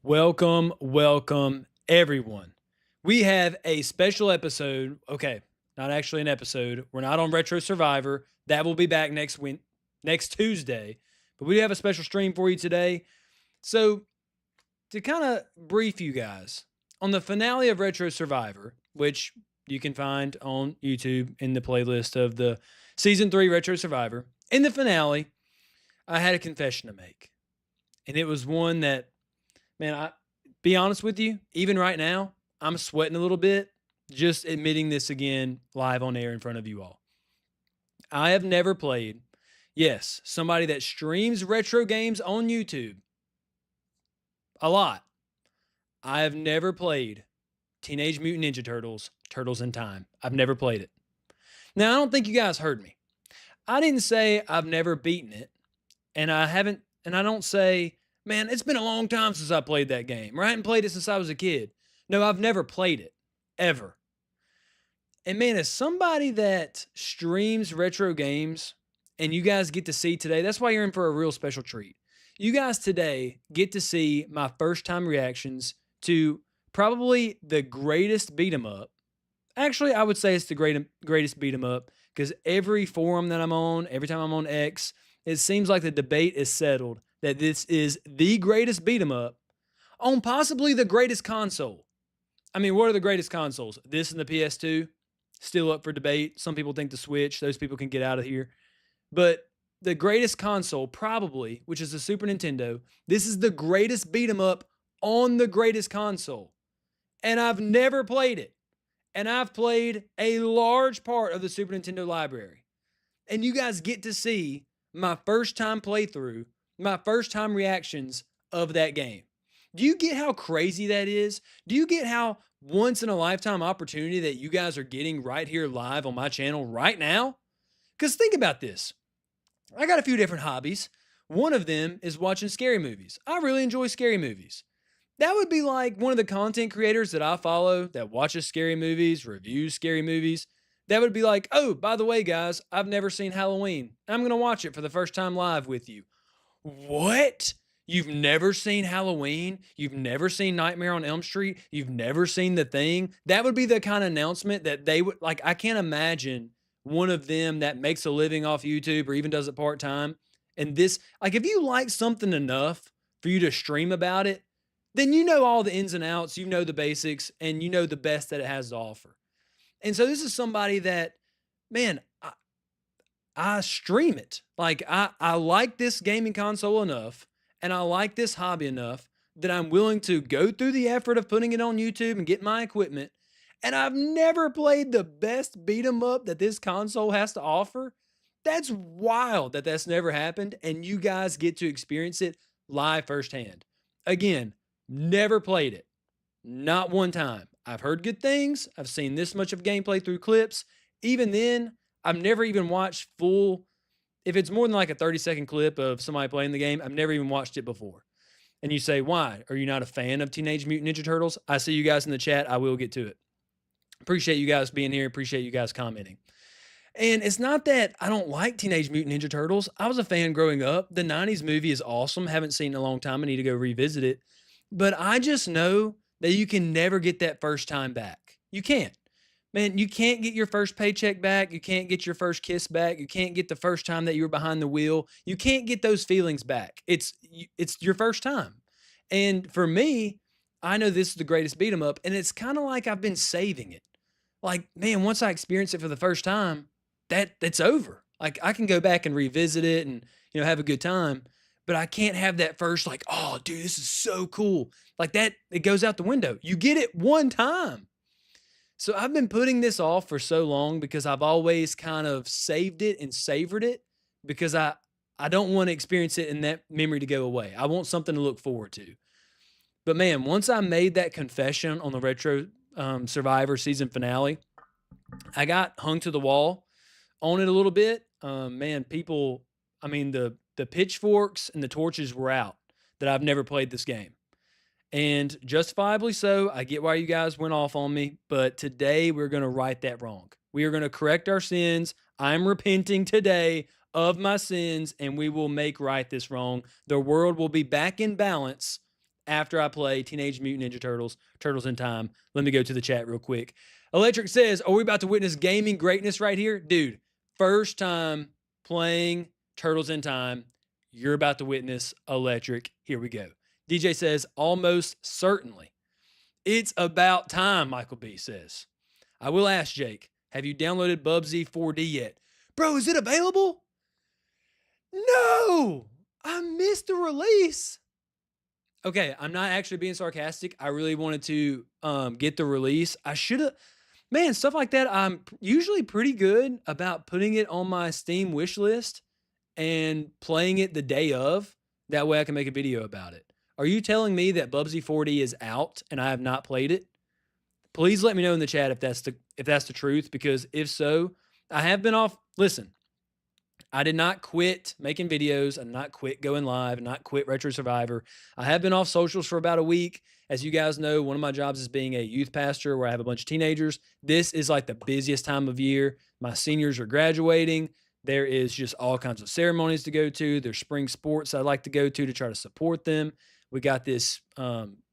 Welcome, everyone. We have a special episode. Okay, not actually an episode. We're not on Retro Survivor. That will be back next Tuesday. But we do have a special stream for you today. So, to kind of brief you guys on the finale of Retro Survivor, which you can find on YouTube in the playlist of the season 3 Retro Survivor. In the finale, I had a confession to make. And it was one that, man, I be honest with you, even right now, I'm sweating a little bit just admitting this again live on air in front of you all. I have never played, yes, somebody that streams retro games on YouTube a lot. I have never played Teenage Mutant Ninja Turtles, Turtles in Time. I've never played it. Now, I don't think you guys heard me. I didn't say I've never beaten it, and I don't say, man, it's been a long time since I played that game, or I hadn't played it since I was a kid. No, I've never played it, ever. And man, as somebody that streams retro games and you guys get to see today, that's why you're in for a real special treat. You guys today get to see my first time reactions to probably the greatest beat 'em up. Actually, I would say it's the greatest beat 'em up because every forum that I'm on, every time I'm on X, it seems like the debate is settled that this is the greatest beat 'em up on possibly the greatest console. I mean, what are the greatest consoles? This and the PS2, still up for debate. Some people think the Switch, those people can get out of here. But the greatest console, probably, which is the Super Nintendo, this is the greatest beat 'em up on the greatest console. And I've never played it. And I've played a large part of the Super Nintendo library. And you guys get to see my first time playthrough, my first time reactions of that game. Do you get how crazy that is? Do you get how once in a lifetime opportunity that you guys are getting right here live on my channel right now? Because think about this. I got a few different hobbies. One of them is watching scary movies. I really enjoy scary movies. That would be like one of the content creators that I follow that watches scary movies, reviews scary movies. That would be like, oh, by the way, guys, I've never seen Halloween. I'm going to watch it for the first time live with you. What? You've never seen Halloween? You've never seen Nightmare on Elm Street? You've never seen The Thing? That would be the kind of announcement that they would like. I can't imagine one of them that makes a living off YouTube or even does it part time. And this, like, if you like something enough for you to stream about it, then you know all the ins and outs, you know the basics, and you know the best that it has to offer. And so this is somebody that, man, I stream it. Like I like this gaming console enough and I like this hobby enough that I'm willing to go through the effort of putting it on YouTube and get my equipment. And I've never played the best beat 'em up that this console has to offer. That's wild that that's never happened. And you guys get to experience it live firsthand. Again, never played it. Not one time. I've heard good things. I've seen this much of gameplay through clips. Even then, I've never even watched full. If it's more than like a 30-second clip of somebody playing the game, I've never even watched it before. And you say, why? Are you not a fan of Teenage Mutant Ninja Turtles? I see you guys in the chat. I will get to it. Appreciate you guys being here. Appreciate you guys commenting. And it's not that I don't like Teenage Mutant Ninja Turtles. I was a fan growing up. The 90s movie is awesome. Haven't seen it in a long time. I need to go revisit it. But I just know that you can never get that first time back. You can't. Man, you can't get your first paycheck back. You can't get your first kiss back. You can't get the first time that you were behind the wheel. You can't get those feelings back. It's your first time. And for me, I know this is the greatest beat 'em up, and it's kind of like I've been saving it. Like, man, once I experience it for the first time, that's over. Like I can go back and revisit it and have a good time, but I can't have that first like, oh, dude, this is so cool. Like that, it goes out the window. You get it one time. So I've been putting this off for so long because I've always kind of saved it and savored it because I don't want to experience it and that memory to go away. I want something to look forward to. But man, once I made that confession on the Retro Survivor season finale, I got hung to the wall on it a little bit. Man, people, I mean, the pitchforks and the torches were out that I've never played this game. And justifiably so. I get why you guys went off on me, but today we're going to right that wrong. We are going to correct our sins. I'm repenting today of my sins and we will make right this wrong. The world will be back in balance after I play Teenage Mutant Ninja Turtles, Turtles in Time. Let me go to the chat real quick. Electric says, are we about to witness gaming greatness right here? Dude, first time playing Turtles in Time. You're about to witness Electric. Here we go. DJ says, almost certainly. It's about time, Michael B says. I will ask Jake, have you downloaded Bubsy 4D yet? Bro, is it available? No, I missed the release. Okay, I'm not actually being sarcastic. I really wanted to get the release. I should have, man, stuff like that. I'm usually pretty good about putting it on my Steam wish list and playing it the day of. That way I can make a video about it. Are you telling me that Bubsy 4D is out and I have not played it? Please let me know in the chat if that's the truth, because if so, I have been off. Listen, I did not quit making videos. I did not quit going live and not quit Retro Survivor. I have been off socials for about a week. As you guys know, one of my jobs is being a youth pastor where I have a bunch of teenagers. This is like the busiest time of year. My seniors are graduating. There is just all kinds of ceremonies to go to. There's spring sports I like to go to try to support them. We got this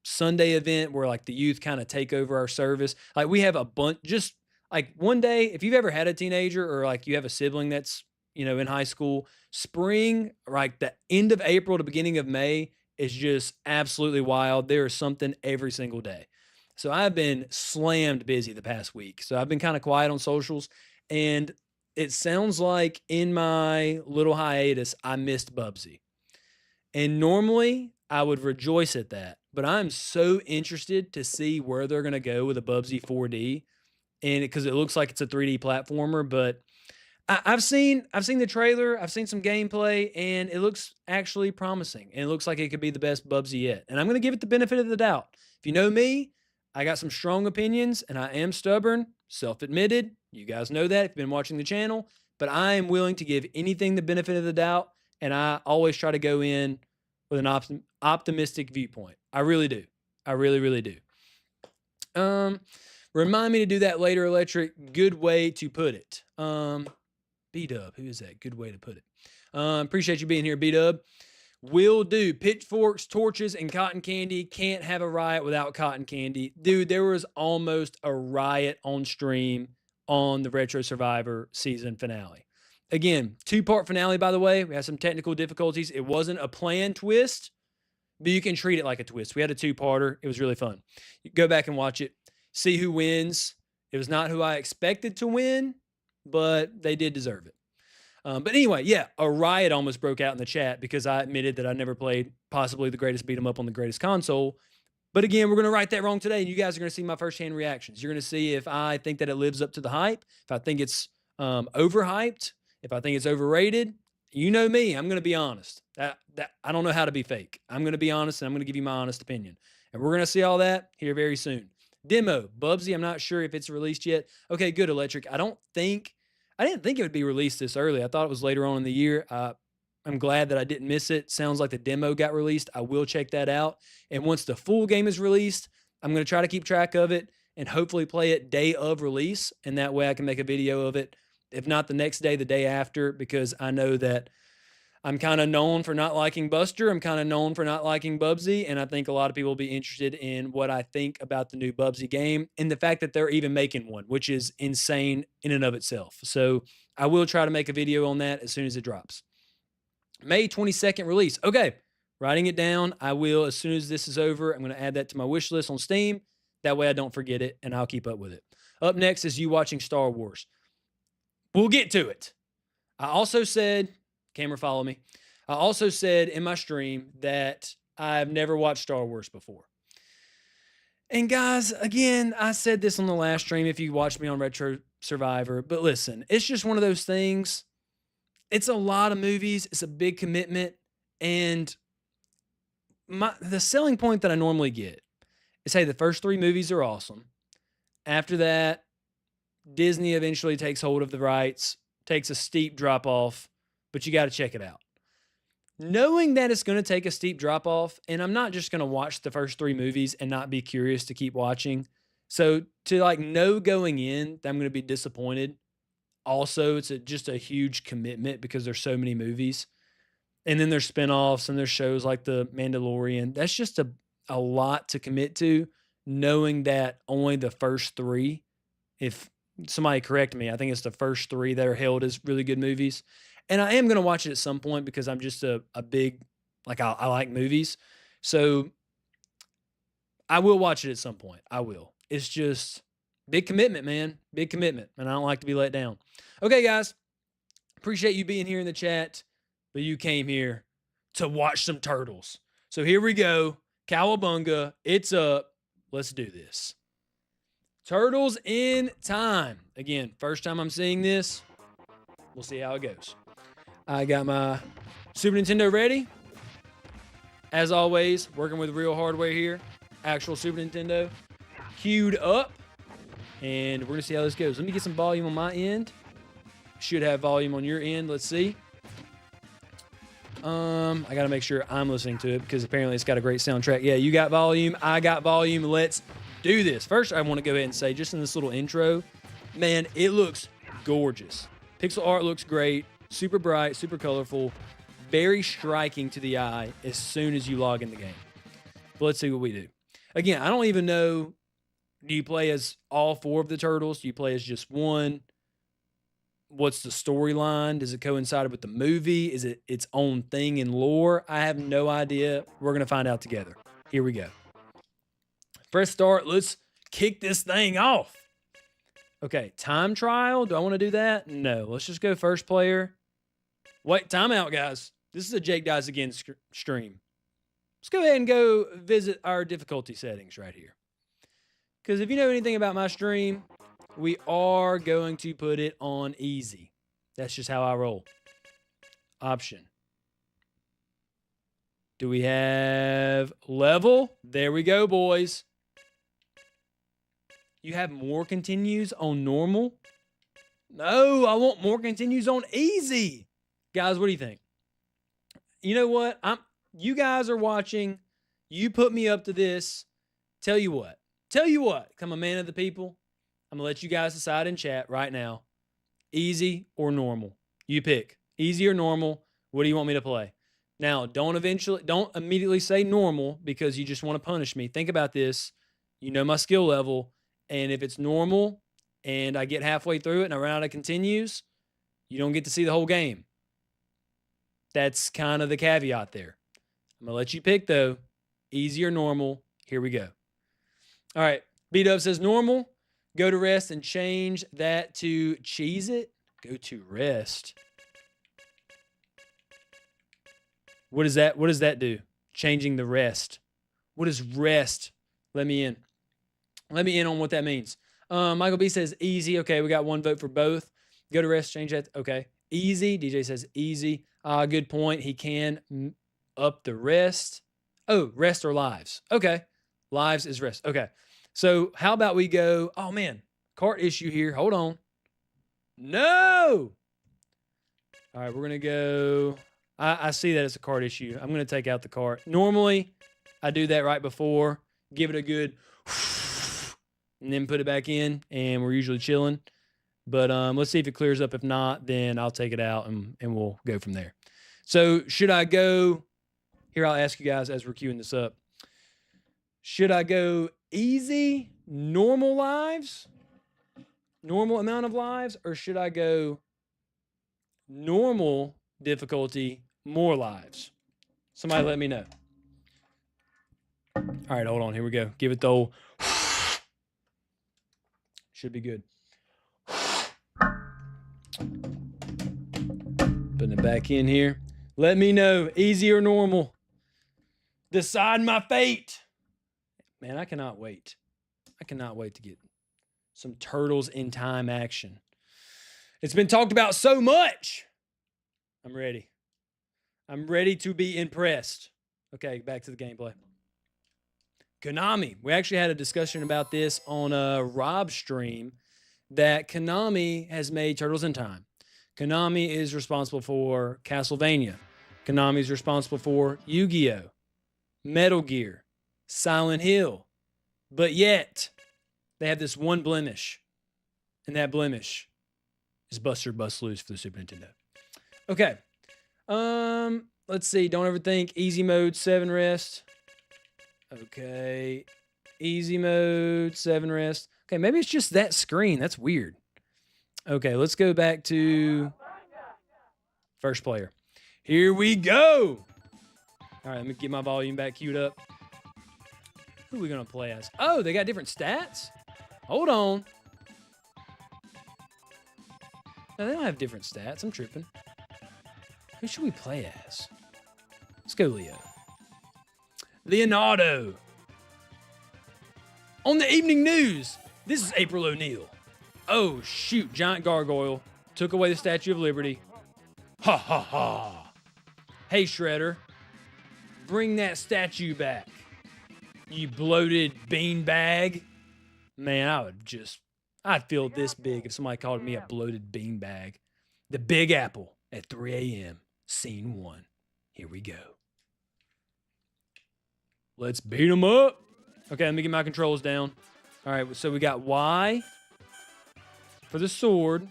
Sunday event where like the youth kind of take over our service. Like we have a bunch, just like one day, if you've ever had a teenager or like you have a sibling that's, in high school, spring, like the end of April to beginning of May is just absolutely wild. There is something every single day. So I've been slammed busy the past week. So I've been kind of quiet on socials, and it sounds like in my little hiatus, I missed Bubsy. And normally I would rejoice at that, but I'm so interested to see where they're going to go with a Bubsy 4D, and because it looks like it's a 3D platformer. But I've seen the trailer, I've seen some gameplay, and it looks actually promising. And it looks like it could be the best Bubsy yet. And I'm going to give it the benefit of the doubt. If you know me, I got some strong opinions, and I am stubborn, self-admitted. You guys know that if you've been watching the channel. But I am willing to give anything the benefit of the doubt, and I always try to go in with an optimistic viewpoint. I really do. I really, really do. Remind me to do that later, Electric. Good way to put it. B-Dub, who is that? Good way to put it. Appreciate you being here, B-Dub. Will do. Pitchforks, torches, and cotton candy. Can't have a riot without cotton candy. Dude, there was almost a riot on stream on the Retro Survivor season finale. Again, 2-part finale, by the way. We had some technical difficulties. It wasn't a planned twist, but you can treat it like a twist. We had a 2-parter. It was really fun. You go back and watch it. See who wins. It was not who I expected to win, but they did deserve it. But anyway, yeah, a riot almost broke out in the chat because I admitted that I never played possibly the greatest beat 'em up on the greatest console. But again, we're going to right that wrong today, and you guys are going to see my firsthand reactions. You're going to see if I think that it lives up to the hype, if I think it's overhyped, if I think it's overrated. You know me, I'm going to be honest. I don't know how to be fake. I'm going to be honest, and I'm going to give you my honest opinion. And we're going to see all that here very soon. Demo, Bubsy, I'm not sure if it's released yet. Okay, good, Electric. I didn't think it would be released this early. I thought it was later on in the year. I'm glad that I didn't miss it. Sounds like the demo got released. I will check that out. And once the full game is released, I'm going to try to keep track of it and hopefully play it day of release. And that way I can make a video of it, if not the next day, the day after, because I know that I'm kind of known for not liking Buster. I'm kind of known for not liking Bubsy. And I think a lot of people will be interested in what I think about the new Bubsy game and the fact that they're even making one, which is insane in and of itself. So I will try to make a video on that as soon as it drops. May 22nd release. Okay, writing it down. I will, as soon as this is over, I'm going to add that to my wish list on Steam. That way I don't forget it, and I'll keep up with it. Up next is you watching Star Wars. We'll get to it. I also said, camera follow me. I also said in my stream that I've never watched Star Wars before. And guys, again, I said this on the last stream if you watched me on Retro Survivor, but listen, it's just one of those things. It's a lot of movies. It's a big commitment. And the selling point that I normally get is, hey, the first 3 movies are awesome. After that, Disney eventually takes hold of the rights, takes a steep drop off, but you got to check it out. Knowing that it's going to take a steep drop off, and I'm not just going to watch the first 3 movies and not be curious to keep watching. So to know going in that I'm going to be disappointed, also, it's just a huge commitment because there's so many movies. And then there's spinoffs and there's shows like The Mandalorian. That's just a lot to commit to, knowing that only the first three, if somebody correct me, I think it's the first three that are held as really good movies. And I am going to watch it at some point because I'm just a big, like, I like movies. So I will watch it at some point. I will. It's just big commitment, man. Big commitment. And I don't like to be let down. Okay, guys. Appreciate you being here in the chat, but you came here to watch some turtles. So here we go. Cowabunga. It's up. Let's do this. Turtles in Time. Again, first time I'm seeing this. We'll see how it goes. I got my Super Nintendo ready. As always, working with real hardware here. Actual Super Nintendo. Queued up. And we're going to see how this goes. Let me get some volume on my end. Should have volume on your end. Let's see. I got to make sure I'm listening to it because apparently it's got a great soundtrack. Yeah, you got volume. I got volume. Let's do this. First, I want to go ahead and say, just in this little intro, man, it looks gorgeous. Pixel art looks great. Super bright, super colorful. Very striking to the eye as soon as you log in the game. But let's see what we do. Again, I don't even know, do you play as all four of the turtles? Do you play as just one? What's the storyline? Does it coincide with the movie? Is it its own thing in lore? I have no idea. We're going to find out together. Here we go. First start, let's kick this thing off. Okay, time trial. Do I want to do that? No. Let's just go first player. Wait, time out, guys. This is a Jake Dies Again stream. Let's go ahead and go visit our difficulty settings right here. Because if you know anything about my stream, we are going to put it on easy. That's just how I roll. Option. Do we have level? There we go, boys. You have more continues on normal? No, I want more continues on easy. Guys, what do you think? You know what? You guys are watching. You put me up to this. Tell you what. Come a man of the people. I'm going to let you guys decide in chat right now. Easy or normal? You pick. Easy or normal? What do you want me to play? Now, don't immediately say normal because you just want to punish me. Think about this. You know my skill level. And if it's normal and I get halfway through it and I run out of continues, you don't get to see the whole game. That's kind of the caveat there. I'm going to let you pick, though. Easy or normal? Here we go. All right. B-Dub says normal. Go to rest and change that to cheese it. Go to rest. What is that? What does that do? Changing the rest. What is rest? Let me in. Let me in on what that means. Michael B says easy. Okay, we got one vote for both. Go to rest, change that. Okay. Easy. DJ says easy. Good point. He can up the rest. Oh, rest or lives. Okay. Lives is rest. Okay. So how about we go, oh man, cart issue here. Hold on. No. All right, we're going to go. I see that it's a cart issue. I'm going to take out the cart. Normally, I do that right before, give it a good, and then put it back in, and we're usually chilling. But let's see if it clears up. If not, then I'll take it out, and we'll go from there. So should I go, here I'll ask you guys as we're queuing this up. Should I go easy, normal lives, normal amount of lives, or should I go normal difficulty, more lives? Somebody let me know. All right, hold on. Here we go. Give it the old. Should be good. Putting it back in here. Let me know, easy or normal. Decide my fate. Man, I cannot wait. I cannot wait to get some Turtles in Time action. It's been talked about so much. I'm ready. I'm ready to be impressed. Okay, back to the gameplay. Konami. We actually had a discussion about this on Rob's stream that Konami has made Turtles in Time. Konami is responsible for Castlevania. Konami is responsible for Yu-Gi-Oh!, Metal Gear, Silent Hill. But yet, they have this one blemish. And that blemish is Buster Bust Loose for the Super Nintendo. Okay. Let's see. Don't overthink. Easy mode, 7 rest. Okay. Easy mode, 7 rest. Okay, maybe it's just that screen. That's weird. Okay, let's go back to first player. Here we go. All right, let me get my volume back queued up. Who are we going to play as? Oh, they got different stats? Hold on. No, they don't have different stats. I'm tripping. Who should we play as? Let's go Leo. Leonardo. On the evening news, this is April O'Neil. Oh, shoot, giant gargoyle. Took away the Statue of Liberty. Ha ha ha. Hey, Shredder. Bring that statue back. You bloated beanbag. Man, I'd feel this big if somebody called me a bloated beanbag. The Big Apple at 3 a.m. Scene 1. Here we go. Let's beat them up. Okay, let me get my controls down. All right, so we got Y for the sword.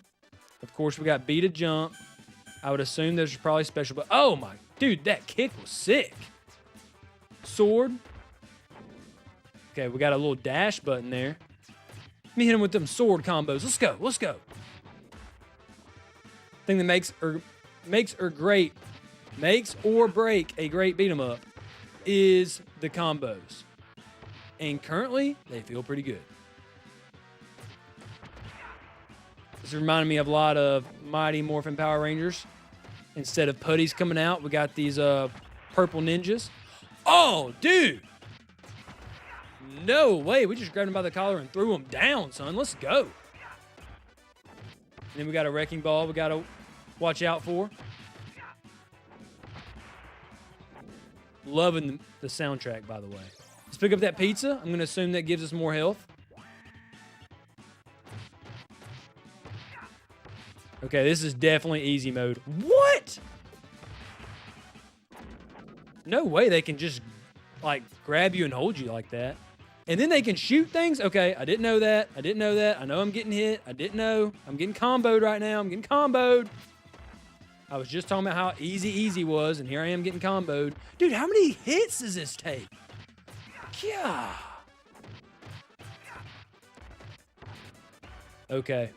Of course, we got B to jump. I would assume there's probably special, but oh my, dude, that kick was sick. Sword. Okay, we got a little dash button there. Let me hit him with them sword combos. Let's go, let's go. Thing that makes or break a great beat 'em up is the combos. And currently, they feel pretty good. This reminded me of a lot of Mighty Morphin Power Rangers. Instead of putties coming out, we got these purple ninjas. Oh, dude! No way, we just grabbed him by the collar and threw him down, son. Let's go. And then we got a wrecking ball we got to watch out for. Loving the soundtrack, by the way. Let's pick up that pizza. I'm going to assume that gives us more health. Okay, this is definitely easy mode. What? No way they can just, like, grab you and hold you like that. And then they can shoot things? Okay, I didn't know that. I didn't know that. I know I'm getting hit. I didn't know. I'm getting comboed right now. I'm getting comboed. I was just talking about how easy was, and here I am getting comboed. Dude, how many hits does this take? Yeah. Okay.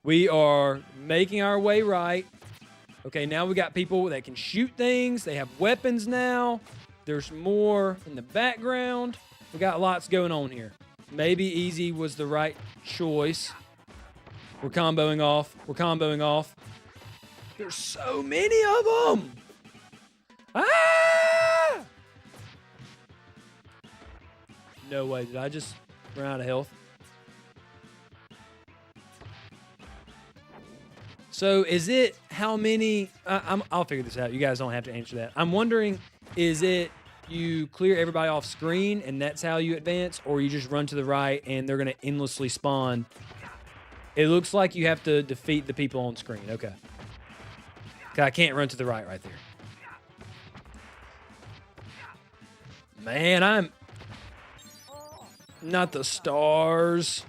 We are making our way right. Okay, now we got people that can shoot things. They have weapons now. There's more in the background. We got lots going on here. Maybe easy was the right choice. We're comboing off. We're comboing off. There's so many of them. Ah! No way. Did I just run out of health? So is it how many? I'll figure this out. You guys don't have to answer that. I'm wondering, is it you clear everybody off screen and that's how you advance, or you just run to the right and they're going to endlessly spawn? It looks like you have to defeat the people on screen. Okay. I can't run to the right there. Man, I'm not the stars.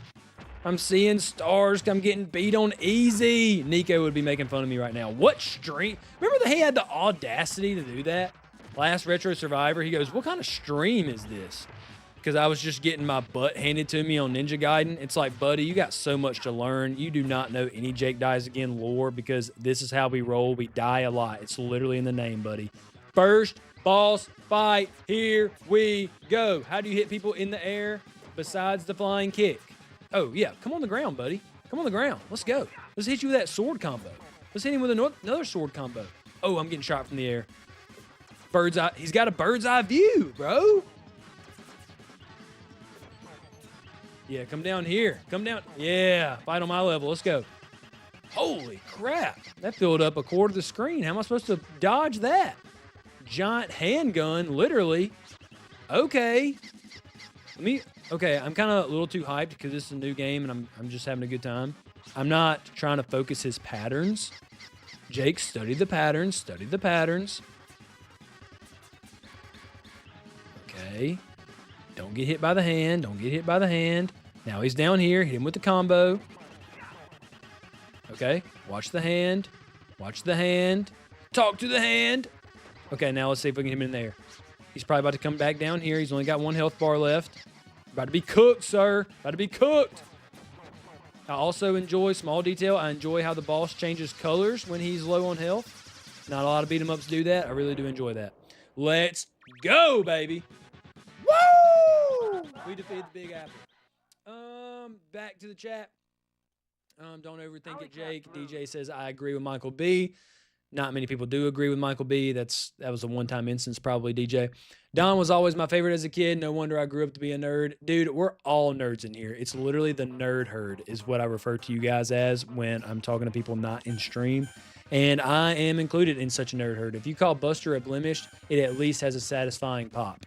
I'm seeing stars. I'm getting beat on easy. Nico would be making fun of me right now. What stream? Remember that he had the audacity to do that? Last Retro Survivor, he goes, what kind of stream is this? Because I was just getting my butt handed to me on Ninja Gaiden. It's like, buddy, you got so much to learn. You do not know any Jake Dies Again lore because this is how we roll. We die a lot. It's literally in the name, buddy. First boss fight. Here we go. How do you hit people in the air besides the flying kick? Oh, yeah. Come on the ground, buddy. Come on the ground. Let's go. Let's hit you with that sword combo. Let's hit him with another sword combo. Oh, I'm getting shot from the air. Bird's eye. He's got a bird's eye view, bro. Yeah, come down here. Come down. Yeah, fight on my level. Let's go. Holy crap. That filled up a quarter of the screen. How am I supposed to dodge that? Giant handgun, literally. Okay. Okay, I'm kind of a little too hyped because this is a new game and I'm just having a good time. I'm not trying to focus his patterns. Jake, study the patterns. Study the patterns. Okay. Don't get hit by the hand. Don't get hit by the hand. Now he's down here. Hit him with the combo. Okay. Watch the hand. Watch the hand. Talk to the hand. Okay, now let's see if we can hit him in there. He's probably about to come back down here. He's only got 1 health bar left. About to be cooked, sir. About to be cooked. I also enjoy, small detail, I enjoy how the boss changes colors when he's low on health. Not a lot of beat-em-ups do that. I really do enjoy that. Let's go, baby. Woo! We defeated the Big Apple. Back to the chat. Don't overthink it, Jake. DJ says, I agree with Michael B. Not many people do agree with Michael B. That was a one-time instance, probably, DJ. Don was always my favorite as a kid. No wonder I grew up to be a nerd. Dude, we're all nerds in here. It's literally the nerd herd is what I refer to you guys as when I'm talking to people not in stream. And I am included in such a nerd herd. If you call Buster a blemish, it at least has a satisfying pop.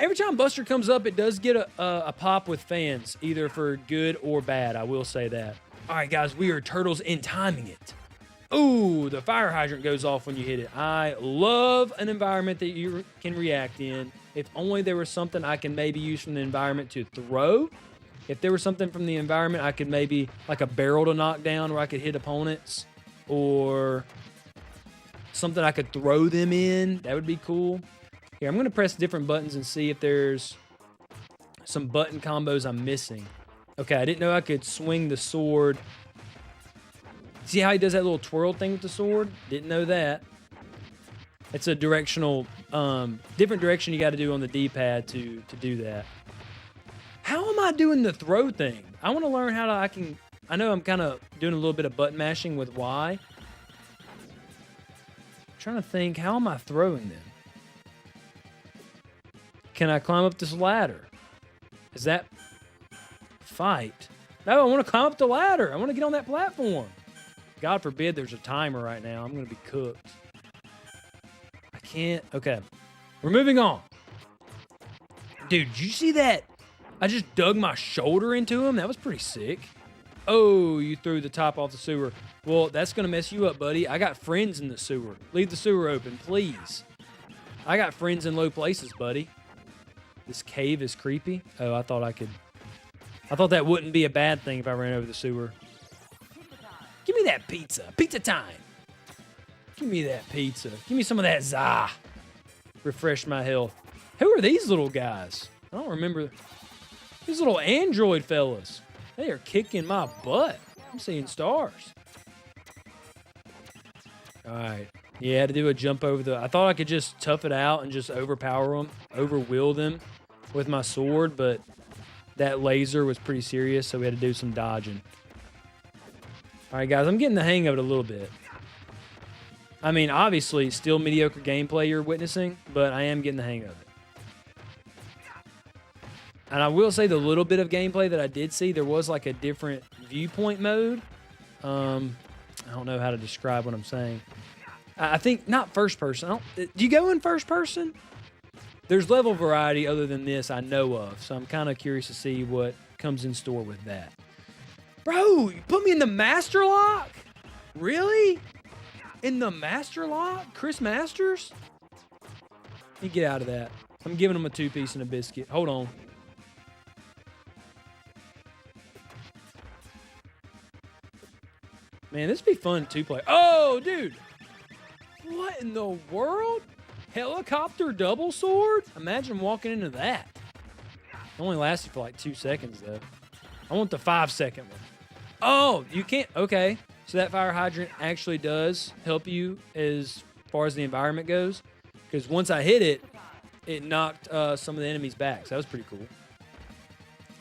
Every time Buster comes up, it does get a pop with fans, either for good or bad. I will say that. All right, guys, we are turtles in timing it. Ooh, the fire hydrant goes off when you hit it. I love an environment that you can react in. If only there was something I can maybe use from the environment to throw. If there was something from the environment I could maybe, like a barrel to knock down where I could hit opponents, or something I could throw them in, that would be cool. Here, I'm going to press different buttons and see if there's some button combos I'm missing. Okay, I didn't know I could swing the sword. See how he does that little twirl thing with the sword? Didn't know that. It's a directional, different direction you got to do on the D-pad to do that. How am I doing the throw thing? I want to learn how to, I know I'm kind of doing a little bit of button mashing with Y. I'm trying to think, how am I throwing them? Can I climb up this ladder? Is that fight? No, I want to climb up the ladder. I want to get on that platform. God forbid there's a timer right now. I'm going to be cooked. I can't. Okay. We're moving on. Dude, did you see that? I just dug my shoulder into him. That was pretty sick. Oh, you threw the top off the sewer. Well, that's going to mess you up, buddy. I got friends in the sewer. Leave the sewer open, please. I got friends in low places, buddy. This cave is creepy. Oh, I thought that wouldn't be a bad thing if I ran over the sewer. Give me that pizza. Pizza time. Give me that pizza. Give me some of that za. Refresh my health. Who are these little guys? I don't remember. These little android fellas. They are kicking my butt. I'm seeing stars. All right. Yeah, I had to do a jump over the... I thought I could just tough it out and just overpower them, overwield them with my sword, but that laser was pretty serious, so we had to do some dodging. All right, guys, I'm getting the hang of it a little bit. I mean, obviously, still mediocre gameplay you're witnessing, but I am getting the hang of it. And I will say the little bit of gameplay that I did see, there was like a different viewpoint mode. I don't know how to describe what I'm saying. I think not first person. Do you go in first person? There's level variety other than this I know of, so I'm kind of curious to see what comes in store with that. Bro, you put me in the Master Lock? Really? In the Master Lock? Chris Masters? Let me get out of that. I'm giving him a 2-piece and a biscuit. Hold on. Man, this would be fun to play. Oh, dude. What in the world? Helicopter double sword? Imagine walking into that. It only lasted for like 2 seconds, though. I want the 5-second one. Oh, you can't. Okay. So that fire hydrant actually does help you as far as the environment goes. Because once I hit it, it knocked some of the enemies back. So that was pretty cool.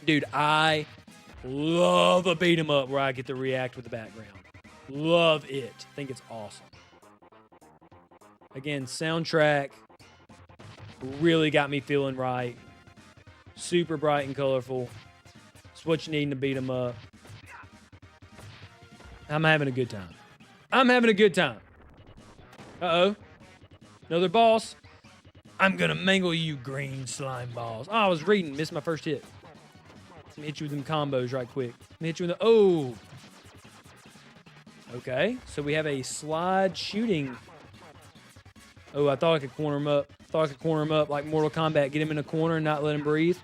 Dude, I love a beat 'em up where I get to react with the background. Love it. Think it's awesome. Again, soundtrack really got me feeling right. Super bright and colorful. It's what you need to beat 'em up. I'm having a good time. I'm having a good time. Uh-oh. Another boss. I'm going to mangle you, green slime balls. Oh, I was reading. Missed my first hit. Let me hit you with them combos right quick. Let me hit you with the... Oh. Okay. So we have a slide shooting. Oh, I thought I could corner him up. Thought I could corner him up like Mortal Kombat. Get him in a corner and not let him breathe.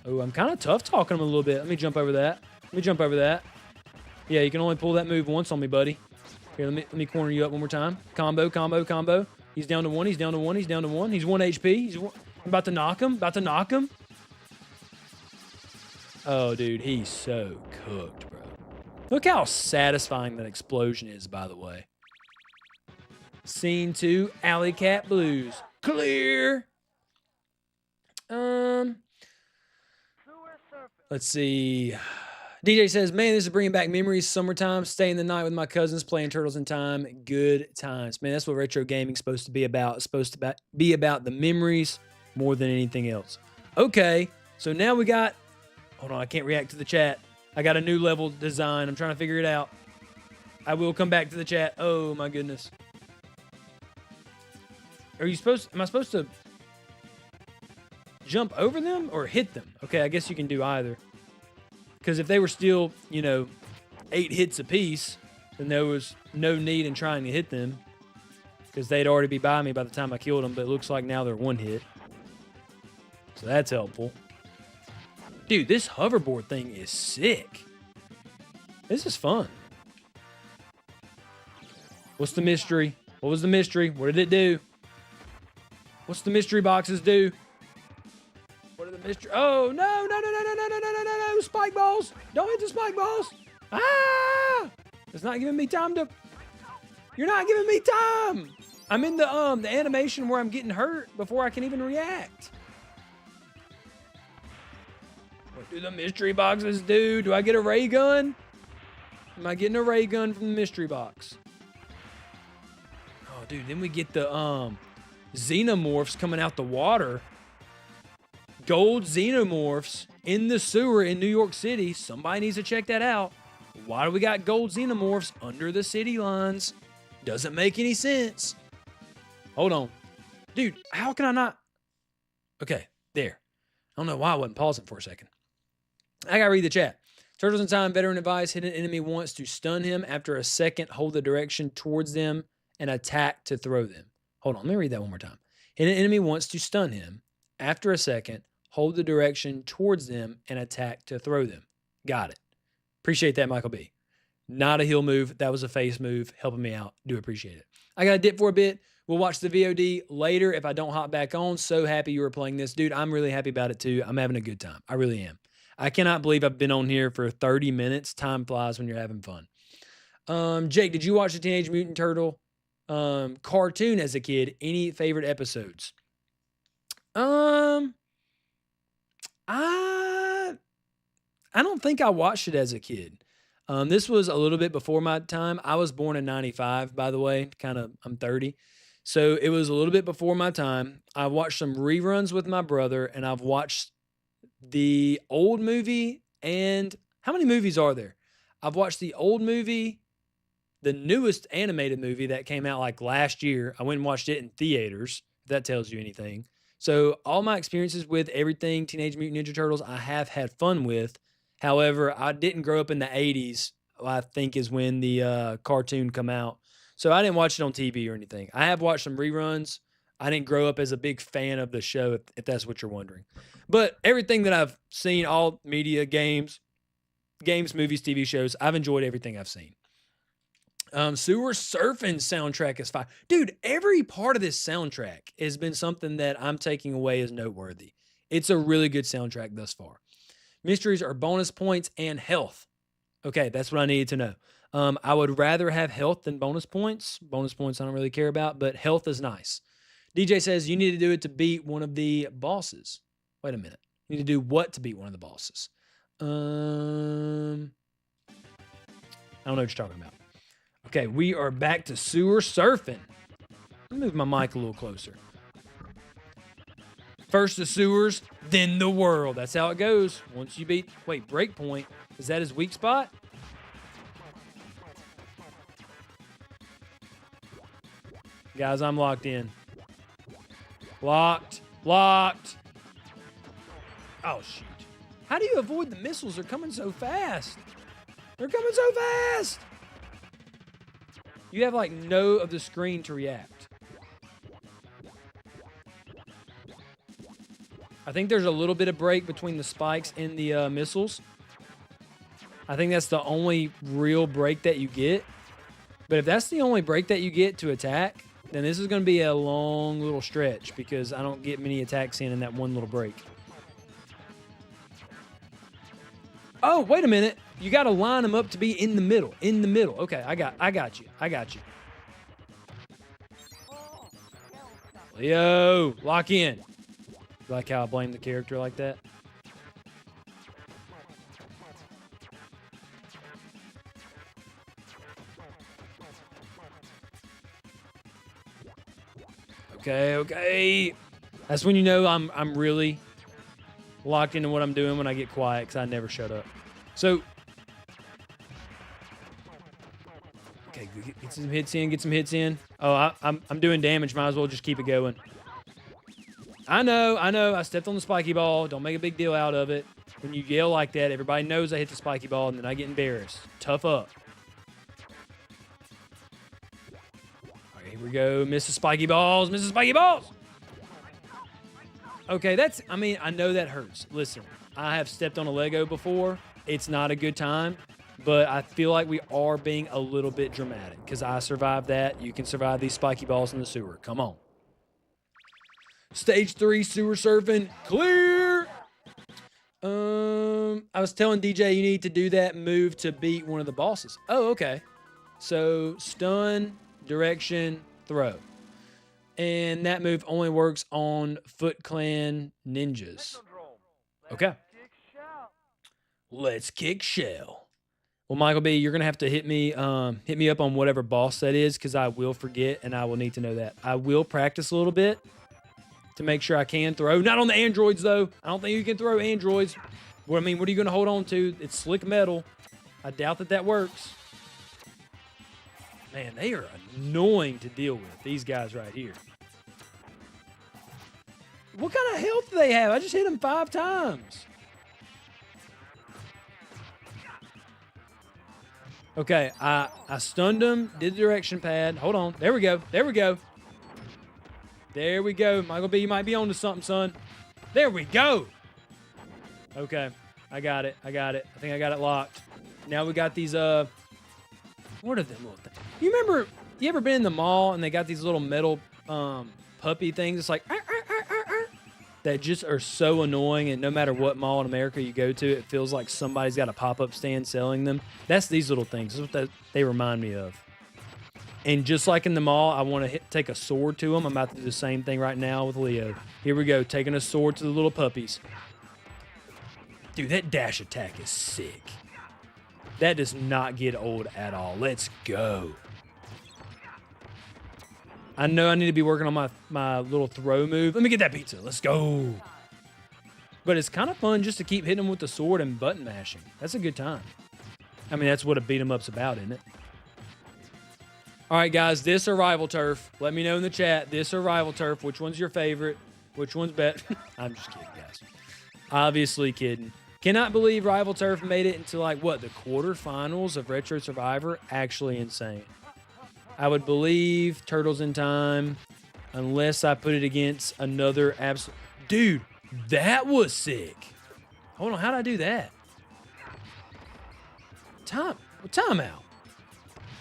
Oh, I'm kind of tough talking him a little bit. Let me jump over that. Let me jump over that. Yeah, you can only pull that move once on me, buddy. Here, let me corner you up one more time. Combo, combo, combo. He's down to one. He's down to one. He's down to one. He's 1 HP. I'm about to knock him. About to knock him. Oh, dude, he's so cooked, bro. Look how satisfying that explosion is, by the way. Scene 2, Alley Cat Blues. Clear. Let's see. DJ says, man, this is bringing back memories. Summertime, staying the night with my cousins, playing Turtles in Time. Good times. Man, that's what retro gaming's supposed to be about. It's supposed to be about the memories more than anything else. Okay, so now we got... Hold on, I can't react to the chat. I got a new level design. I'm trying to figure it out. I will come back to the chat. Oh, my goodness. Am I supposed to jump over them or hit them? Okay, I guess you can do either. Because if they were still, 8 hits apiece, then there was no need in trying to hit them. Because they'd already be by me by the time I killed them. But it looks like now they're 1 hit. So that's helpful. Dude, this hoverboard thing is sick. This is fun. What's the mystery? What was the mystery? What did it do? What's the mystery boxes do? What are the mystery? Oh, no, no, no, no, no, no, no, no, no, no, no, spike balls. Don't hit the spike balls. Ah! It's not giving me time to... You're not giving me time. I'm in the animation where I'm getting hurt before I can even react. What do the mystery boxes do? Do I get a ray gun? Am I getting a ray gun from the mystery box? Oh, dude, then we get the xenomorphs coming out the water. Gold xenomorphs in the sewer in New York City. Somebody needs to check that out. Why do we got gold xenomorphs under the city lines? Doesn't make any sense. Hold on. Dude, how can I not? Okay, there. I don't know why I wasn't pausing for a second. I gotta read the chat. Turtles in Time, veteran advice. Hit an enemy once to stun him. After a second, hold the direction towards them and attack to throw them. Hold on, let me read that one more time. Hit an enemy once to stun him. After a second, hold the direction towards them and attack to throw them. Got it. Appreciate that, Michael B. Not a heal move. That was a face move. Helping me out. Do appreciate it. I got to dip for a bit. We'll watch the VOD later if I don't hop back on. So happy you were playing this. Dude, I'm really happy about it too. I'm having a good time. I really am. I cannot believe I've been on here for 30 minutes. Time flies when you're having fun. Jake, did you watch the Teenage Mutant Turtle cartoon as a kid? Any favorite episodes? I don't think I watched it as a kid. This was a little bit before my time. I was born in 95, by the way. I'm 30. So it was a little bit before my time. I watched some reruns with my brother, and I've watched the old movie. And how many movies are there? I've watched the old movie, the newest animated movie that came out like last year. I went and watched it in theaters, if that tells you anything. So all my experiences with everything Teenage Mutant Ninja Turtles, I have had fun with. However, I didn't grow up in the 80s, I think is when the cartoon come out. So I didn't watch it on TV or anything. I have watched some reruns. I didn't grow up as a big fan of the show, if that's what you're wondering. But everything that I've seen, all media, games, movies, TV shows, I've enjoyed everything I've seen. Sewer Surfing soundtrack is fine. Dude, every part of this soundtrack has been something that I'm taking away as noteworthy. It's a really good soundtrack thus far. Mysteries are bonus points and health. Okay, that's what I needed to know. I would rather have health than bonus points. Bonus points I don't really care about, but health is nice. DJ says you need to do it to beat one of the bosses. Wait a minute. You need to do what to beat one of the bosses? I don't know what you're talking about. Okay, we are back to Sewer Surfing. Let me move my mic a little closer. First the sewers, then the world. That's how it goes. Once you beat... Wait, Breakpoint. Is that his weak spot? Guys, I'm locked in. Locked. Locked. Oh, shoot. How do you avoid the missiles? They're coming so fast. They're coming so fast. You have, like, no of the screen to react. I think there's a little bit of break between the spikes and the missiles. I think that's the only real break that you get. But if that's the only break that you get to attack, then this is going to be a long little stretch because I don't get many attacks in that one little break. Oh, wait a minute. You got to line them up to be in the middle. In the middle. Okay, I got you. I got you. Leo, lock in. You like how I blame the character like that? Okay. That's when you know I'm really locked into what I'm doing when I get quiet because I never shut up. So, okay, get some hits in, get some hits in. Oh, I'm doing damage. Might as well just keep it going. I know. I stepped on the spiky ball. Don't make a big deal out of it. When you yell like that, everybody knows I hit the spiky ball, and then I get embarrassed. Tough up. All right, here we go. Miss the spiky balls. Miss the spiky balls. Okay, I know that hurts. Listen, I have stepped on a Lego before. It's not a good time, but I feel like we are being a little bit dramatic because I survived that. You can survive these spiky balls in the sewer. Come on. Stage 3 sewer surfing. Clear. I was telling DJ you need to do that move to beat one of the bosses. Oh, okay. So stun, direction, throw. And that move only works on Foot Clan ninjas. Okay. Let's kick shell. Well, Michael B, you're gonna have to hit me up on whatever boss that is, because I will forget and I will need to know that. I will practice a little bit to make sure I can throw. Not on the androids though. I don't think you can throw androids. What are you gonna hold on to? It's slick metal. I doubt that works. Man, they are annoying to deal with, these guys right here. What kind of health do they have? I just hit them 5 times. Okay, I stunned him, did the direction pad. Hold on. There we go. There we go. There we go. Michael B, you might be onto something, son. There we go. Okay, I got it. I think I got it locked. Now we got these, what are them little things? You ever been in the mall and they got these little metal puppy things? It's like, that just are so annoying, and no matter what mall in America you go to, it feels like somebody's got a pop-up stand selling them. That's these little things. That's what they remind me of. And just like in the mall, I want to take a sword to them. I'm about to do the same thing right now with Leo. Here we go, taking a sword to the little puppies. Dude, that dash attack is sick. That does not get old at all. Let's go. I know I need to be working on my little throw move. Let me get that pizza. Let's go. But it's kind of fun just to keep hitting them with the sword and button mashing. That's a good time. I mean, that's what a beat 'em up's about, isn't it? All right, guys, this or Rival Turf. Let me know in the chat, this or Rival Turf. Which one's your favorite? Which one's better? I'm just kidding, guys. Obviously kidding. Cannot believe Rival Turf made it into, like, what, the quarterfinals of Retro Survivor? Actually insane. I would believe Turtles in Time unless I put it against another absolute... Dude, that was sick. Hold on, how'd I do that? Time out.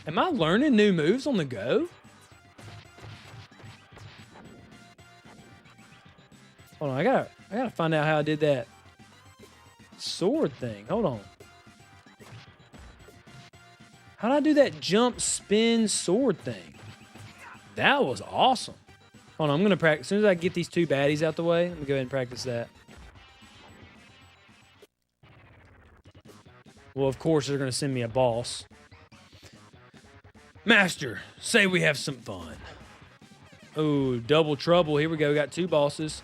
Am I learning new moves on the go? Hold on, I gotta find out how I did that sword thing. Hold on. How did I do that jump, spin, sword thing? That was awesome. Hold on, I'm going to practice. As soon as I get these 2 baddies out the way, let me go ahead and practice that. Well, of course, they're going to send me a boss. Master, say we have some fun. Oh, double trouble. Here we go. We got 2 bosses.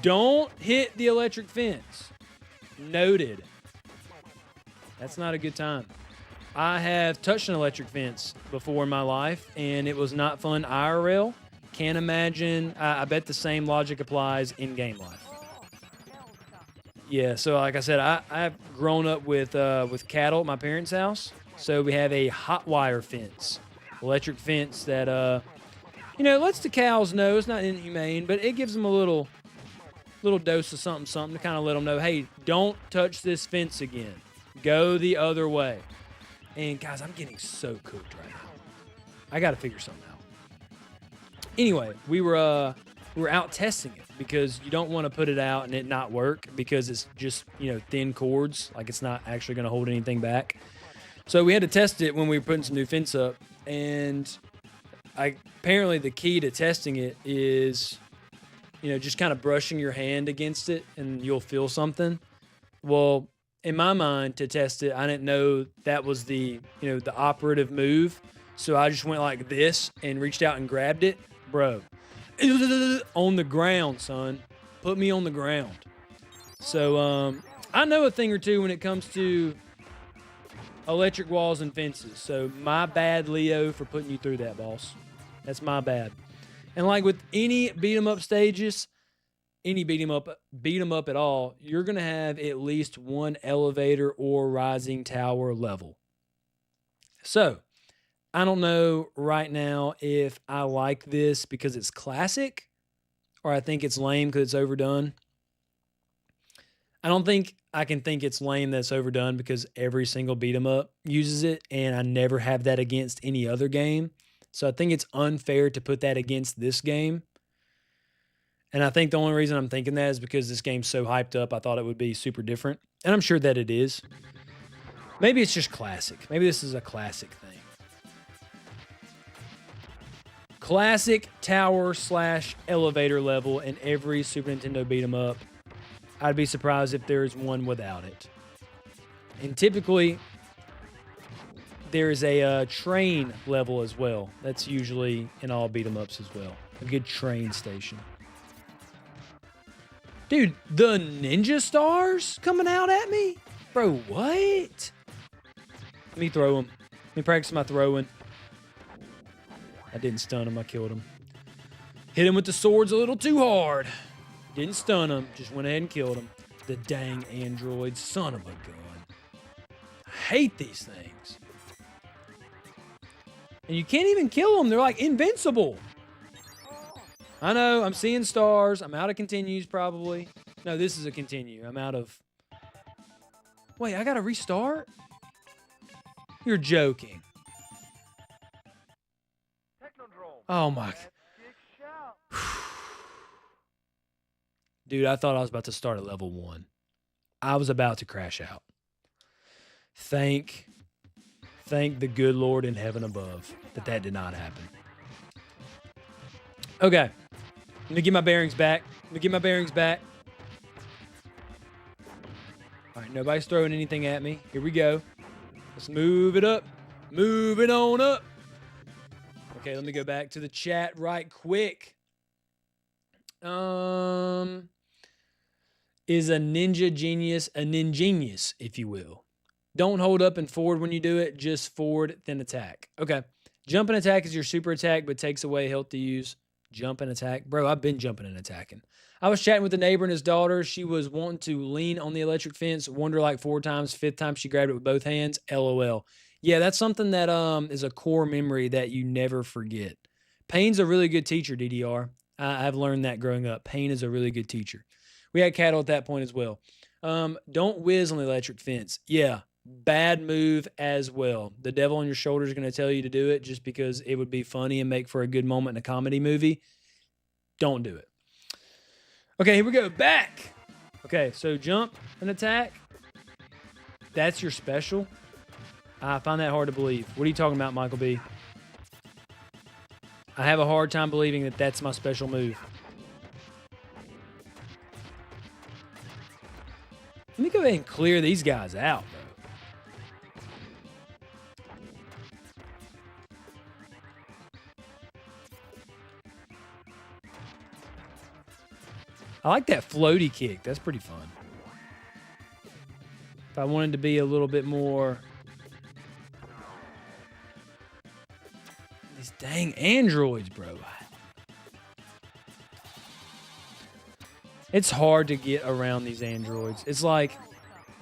Don't hit the electric fence. Noted. That's not a good time. I have touched an electric fence before in my life, and it was not fun IRL. Can't imagine. I bet the same logic applies in game life. Yeah, so like I said, I've grown up with cattle at my parents' house, so we have a hot wire fence, electric fence that lets the cows know it's not inhumane, but it gives them a little dose of something to kind of let them know, hey, don't touch this fence again. Go the other way. And guys, I'm getting so cooked right now. I got to figure something out. Anyway, we were out testing it because you don't want to put it out and it not work because it's just, thin cords. Like it's not actually going to hold anything back. So we had to test it when we were putting some new fence up. And apparently the key to testing it is, just kind of brushing your hand against it and you'll feel something. Well, in my mind, to test it, I didn't know that was the operative move. So I just went like this and reached out and grabbed it. Bro, on the ground, son. Put me on the ground. So I know a thing or two when it comes to electric walls and fences. So my bad, Leo, for putting you through that, boss. That's my bad. And like with any beat 'em up stages, any beat 'em up at all, you're gonna have at least one elevator or rising tower level. So I don't know right now if I like this because it's classic or I think it's lame because it's overdone. I don't think I can think it's lame that's overdone because every single beat 'em up uses it and I never have that against any other game. So I think it's unfair to put that against this game. And I think the only reason I'm thinking that is because this game's so hyped up, I thought it would be super different. And I'm sure that it is. Maybe it's just classic. Maybe this is a classic thing. Classic tower / elevator level in every Super Nintendo beat 'em up. I'd be surprised if there's one without it. And typically, there's a train level as well. That's usually in all beat 'em ups as well. A good train station. Dude, the ninja stars coming out at me? Bro, what? Let me throw them. Let me practice my throwing. I didn't stun him. I killed him. Hit him with the swords a little too hard. Didn't stun him. Just went ahead and killed him. The dang android. Son of a gun. I hate these things. And you can't even kill them. They're like invincible. I know. I'm seeing stars. I'm out of continues probably. No, this is a continue. I'm out of... Wait, I got to restart? You're joking. Oh my... Dude, I thought I was about to start at level 1. I was about to crash out. Thank the good Lord in heaven above that did not happen. Okay. Let me get my bearings back. All right, nobody's throwing anything at me. Here we go. Let's move it up. Move it on up. Okay, let me go back to the chat right quick. Is a ninja genius a ninjenius, if you will? Don't hold up and forward when you do it. Just forward, then attack. Okay. Jump and attack is your super attack, but takes away health to use. Jump and attack. Bro, I've been jumping and attacking. I was chatting with a neighbor and his daughter. She was wanting to lean on the electric fence, wonder like 4 times. 5th time, she grabbed it with both hands. LOL. Yeah, that's something that is a core memory that you never forget. Pain's a really good teacher, DDR. I've learned that growing up. Pain is a really good teacher. We had cattle at that point as well. Don't whiz on the electric fence. Yeah, bad move as well. The devil on your shoulder is going to tell you to do it just because it would be funny and make for a good moment in a comedy movie. Don't do it. Okay, here we go. Back. Okay, so jump and attack. That's your special. I find that hard to believe. What are you talking about, Michael B? I have a hard time believing that that's my special move. Let me go ahead and clear these guys out, bro. I like that floaty kick. That's pretty fun. If I wanted to be a little bit more... These dang androids, bro. It's hard to get around these androids. It's like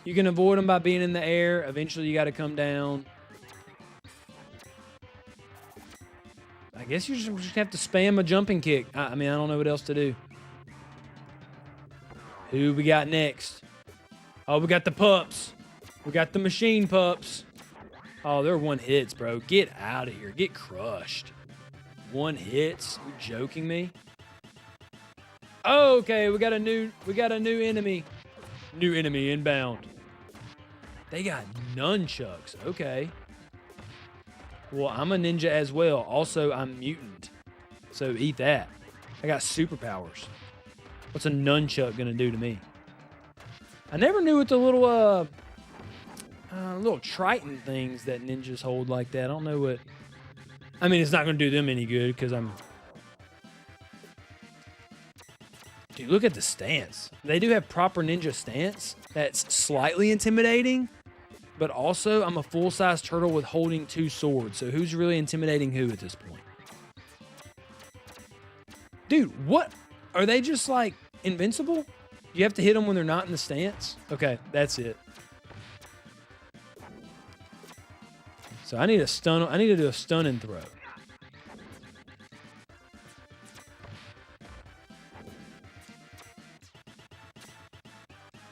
you can avoid them by being in the air. Eventually, you got to come down. I guess you just have to spam a jumping kick. I mean, I don't know what else to do. Who we got next? Oh, we got the pups. We got the machine pups. Oh, they're one hits, bro. Get out of here. Get crushed. One hits? You joking me? Okay, we got a new enemy. New enemy inbound. They got nunchucks. Okay. Well, I'm a ninja as well. Also, I'm mutant. So eat that. I got superpowers. What's a nunchuck gonna do to me? I never knew what the little little Triton things that ninjas hold like that. I don't know what. I mean, it's not gonna do them any good because I'm. Dude, look at the stance. They do have proper ninja stance. That's slightly intimidating, but also I'm a full-size turtle with holding 2 swords. So who's really intimidating who at this point? Dude, what? Are they just like invincible? You have to hit them when they're not in the stance? Okay, that's it. So I need a stun. I need to do a stun and throw.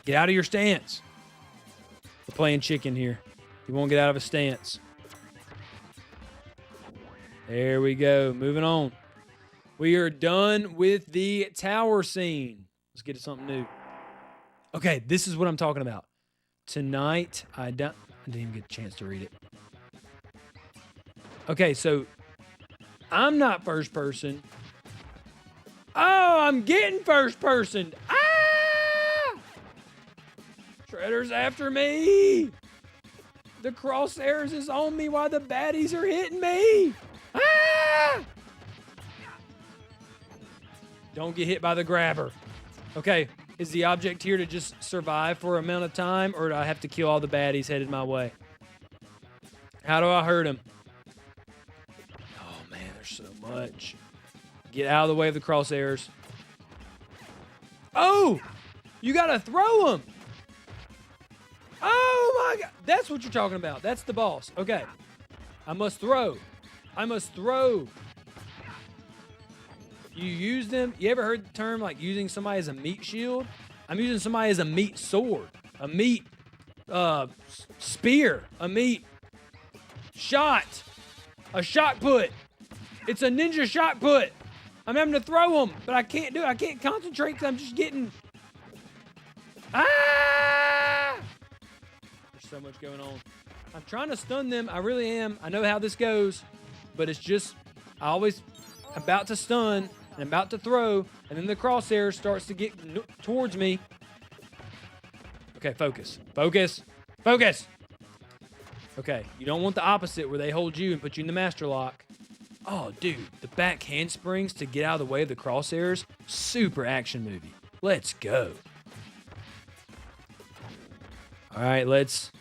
Get out of your stance. We're playing chicken here. You won't get out of a stance. There we go. Moving on. We are done with the tower scene. Let's get to something new. Okay, this is what I'm talking about. Tonight, I didn't even get a chance to read it. Okay, so I'm not first person. Oh, I'm getting first person. Ah! Shredder's after me. The crosshairs is on me while the baddies are hitting me. Ah! Don't get hit by the grabber. Okay, is the object here to just survive for an amount of time, or do I have to kill all the baddies headed my way? How do I hurt him? Oh, man, there's so much. Get out of the way of the crosshairs. Oh! You gotta throw him! Oh, my God! That's what you're talking about. That's the boss. Okay. I must throw. I must throw. You use them. You ever heard the term like using somebody as a meat shield? I'm using somebody as a meat sword, a meat spear, a meat shot, a shot put. It's a ninja shot put. I'm having to throw them, but I can't do it. I can't concentrate because I'm just getting. Ah! There's so much going on. I'm trying to stun them. I really am. I know how this goes, but it's just I always about to stun. And I'm about to throw, and then the crosshair starts to get towards me. Okay, focus. Focus. Focus! Okay, you don't want the opposite where they hold you and put you in the master lock. Oh, dude, the back handsprings to get out of the way of the crosshairs, super action movie. Let's go. All right, let's.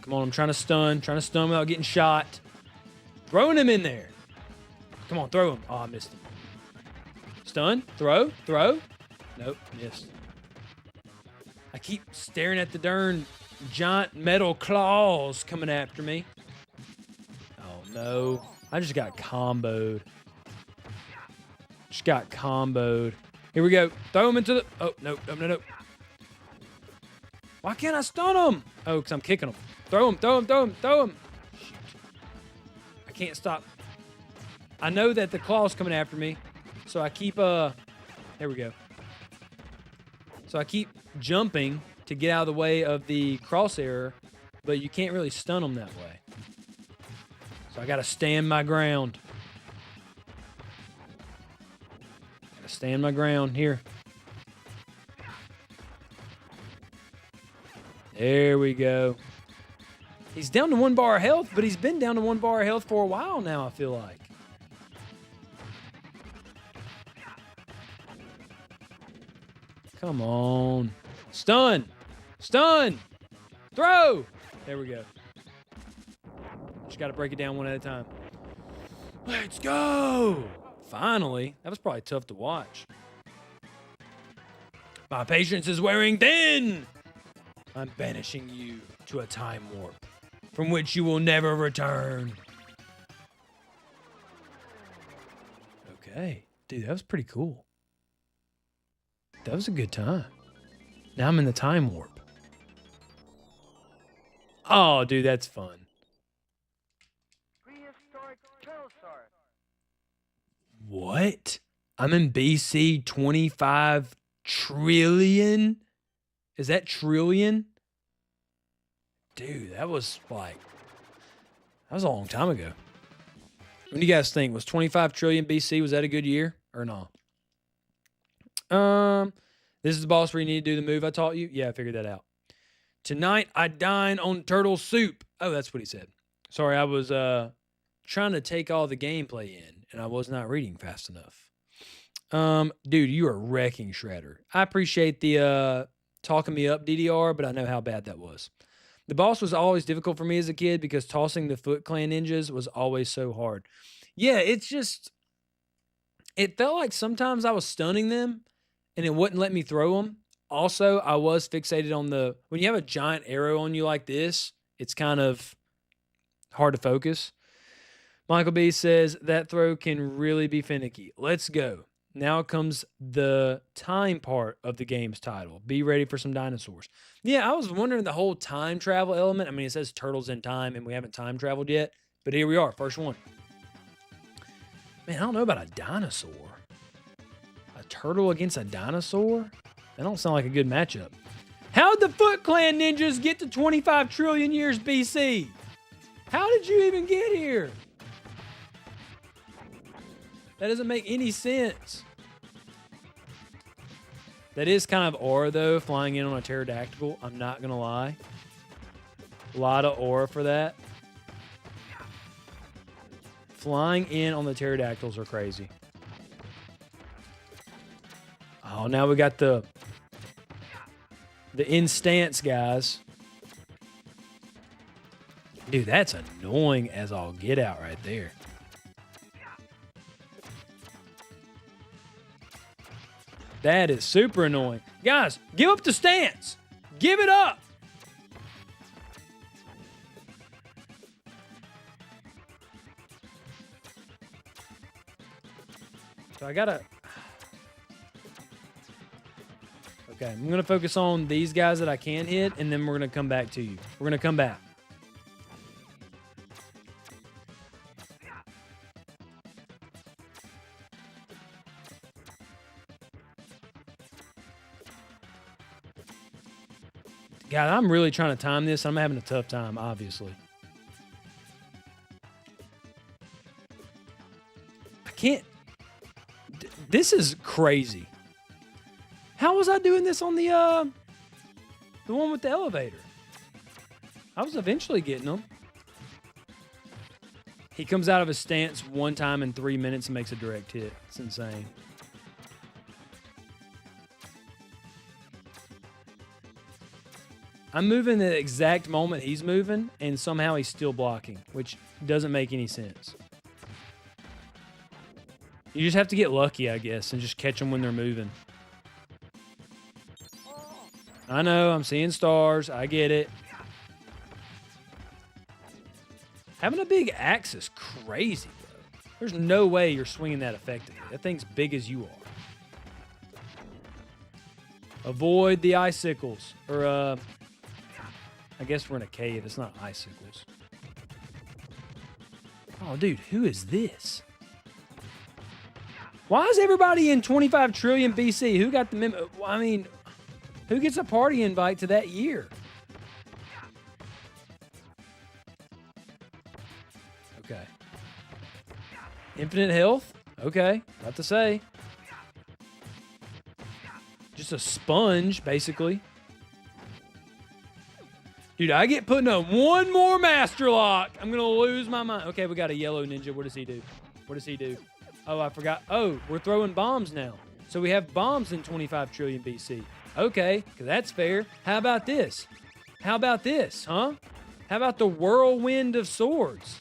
Come on, I'm trying to stun without getting shot. Throwing him in there. Come on, throw him. Oh, I missed him. Stun, throw. Nope, missed. I keep staring at the darn giant metal claws coming after me. Oh, no. I just got comboed. Here we go. Throw him into the... Oh, no. Why can't I stun him? Oh, because I'm kicking him. Throw him. Shoot. I can't stop. I know that the claw's coming after me, so I keep, there we go. So I keep jumping to get out of the way of the crosshair, but you can't really stun them that way. So I gotta stand my ground. Here. There we go. He's down to 1 bar of health, but he's been down to 1 bar of health for a while now, I feel like. Come on. Stun. Throw. There we go. Just got to break it down one at a time. Let's go. Finally. That was probably tough to watch. My patience is wearing thin. I'm banishing you to a time warp from which you will never return. Okay. Dude, that was pretty cool. That was a good time. Now I'm in the time warp. Oh, dude, that's fun. What? I'm in BC 25 trillion? Is that trillion? Dude, that was a long time ago. What do you guys think? Was 25 trillion BC, was that a good year or not? This is the boss where you need to do the move I taught you. Yeah, I figured that out. Tonight I dine on turtle soup. Oh, that's what he said. Sorry, I was trying to take all the gameplay in, and I was not reading fast enough. Dude, you are wrecking Shredder. I appreciate the talking me up, DDR, but I know how bad that was. The boss was always difficult for me as a kid because tossing the Foot Clan ninjas was always so hard. Yeah, it's just, it felt like sometimes I was stunning them and it wouldn't let me throw them. Also, I was fixated on when you have a giant arrow on you like this, it's kind of hard to focus. Michael B says that throw can really be finicky. Let's go. Now comes the time part of the game's title. Be ready for some dinosaurs. Yeah, I was wondering the whole time travel element. I mean, it says turtles in time, and we haven't time traveled yet. But here we are, first one. Man, I don't know about a dinosaur. A turtle against a dinosaur? That don't sound like a good matchup. How'd the Foot Clan ninjas get to 25 trillion years BC? How did you even get here? That doesn't make any sense. That is kind of aura, though, flying in on a pterodactyl. I'm not going to lie. A lot of aura for that. Flying in on the pterodactyls are crazy. Oh, now we got the instance guys. Dude, that's annoying as all get out right there. That is super annoying. Guys, give up the stance. Give it up. So I gotta... Okay, I'm going to focus on these guys that I can hit, and then we're going to come back to you. We're going to come back. God, I'm really trying to time this. I'm having a tough time, obviously. I can't... This is crazy. How was I doing this on the one with the elevator? I was eventually getting them. He comes out of his stance one time in 3 minutes and makes a direct hit. It's insane. I'm moving the exact moment he's moving, and somehow he's still blocking, which doesn't make any sense. You just have to get lucky, I guess, and just catch them when they're moving. I know, I'm seeing stars. I get it. Having a big axe is crazy, bro. There's no way you're swinging that effectively. That thing's big as you are. Avoid the icicles. Or, I guess we're in a cave. It's not icicles. Oh, dude, who is this? Why is everybody in 25 trillion BC? Who got the memo? I mean, who gets a party invite to that year? Okay. Infinite health? Okay. About to say. Just a sponge, basically. Dude, I get putting up one more master lock. I'm going to lose my mind. Okay, we got a yellow ninja. What does he do? What does he do? Oh, I forgot. Oh, we're throwing bombs now. So we have bombs in 25 trillion BC. Okay, that's fair. How about this? How about this, huh? How about the whirlwind of swords?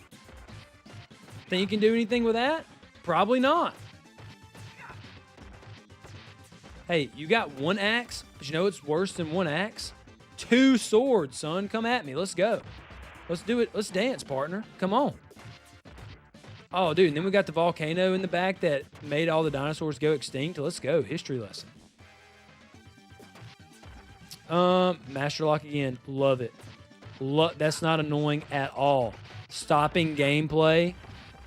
Think you can do anything with that? Probably not. Hey, you got one axe, but you know what's worse than one axe? 2 swords, son. Come at me. Let's go. Let's do it. Let's dance, partner. Come on. Oh, dude, and then we got the volcano in the back that made all the dinosaurs go extinct. Let's go. History lesson. Master lock again. Love it. Look, that's not annoying at all. Stopping gameplay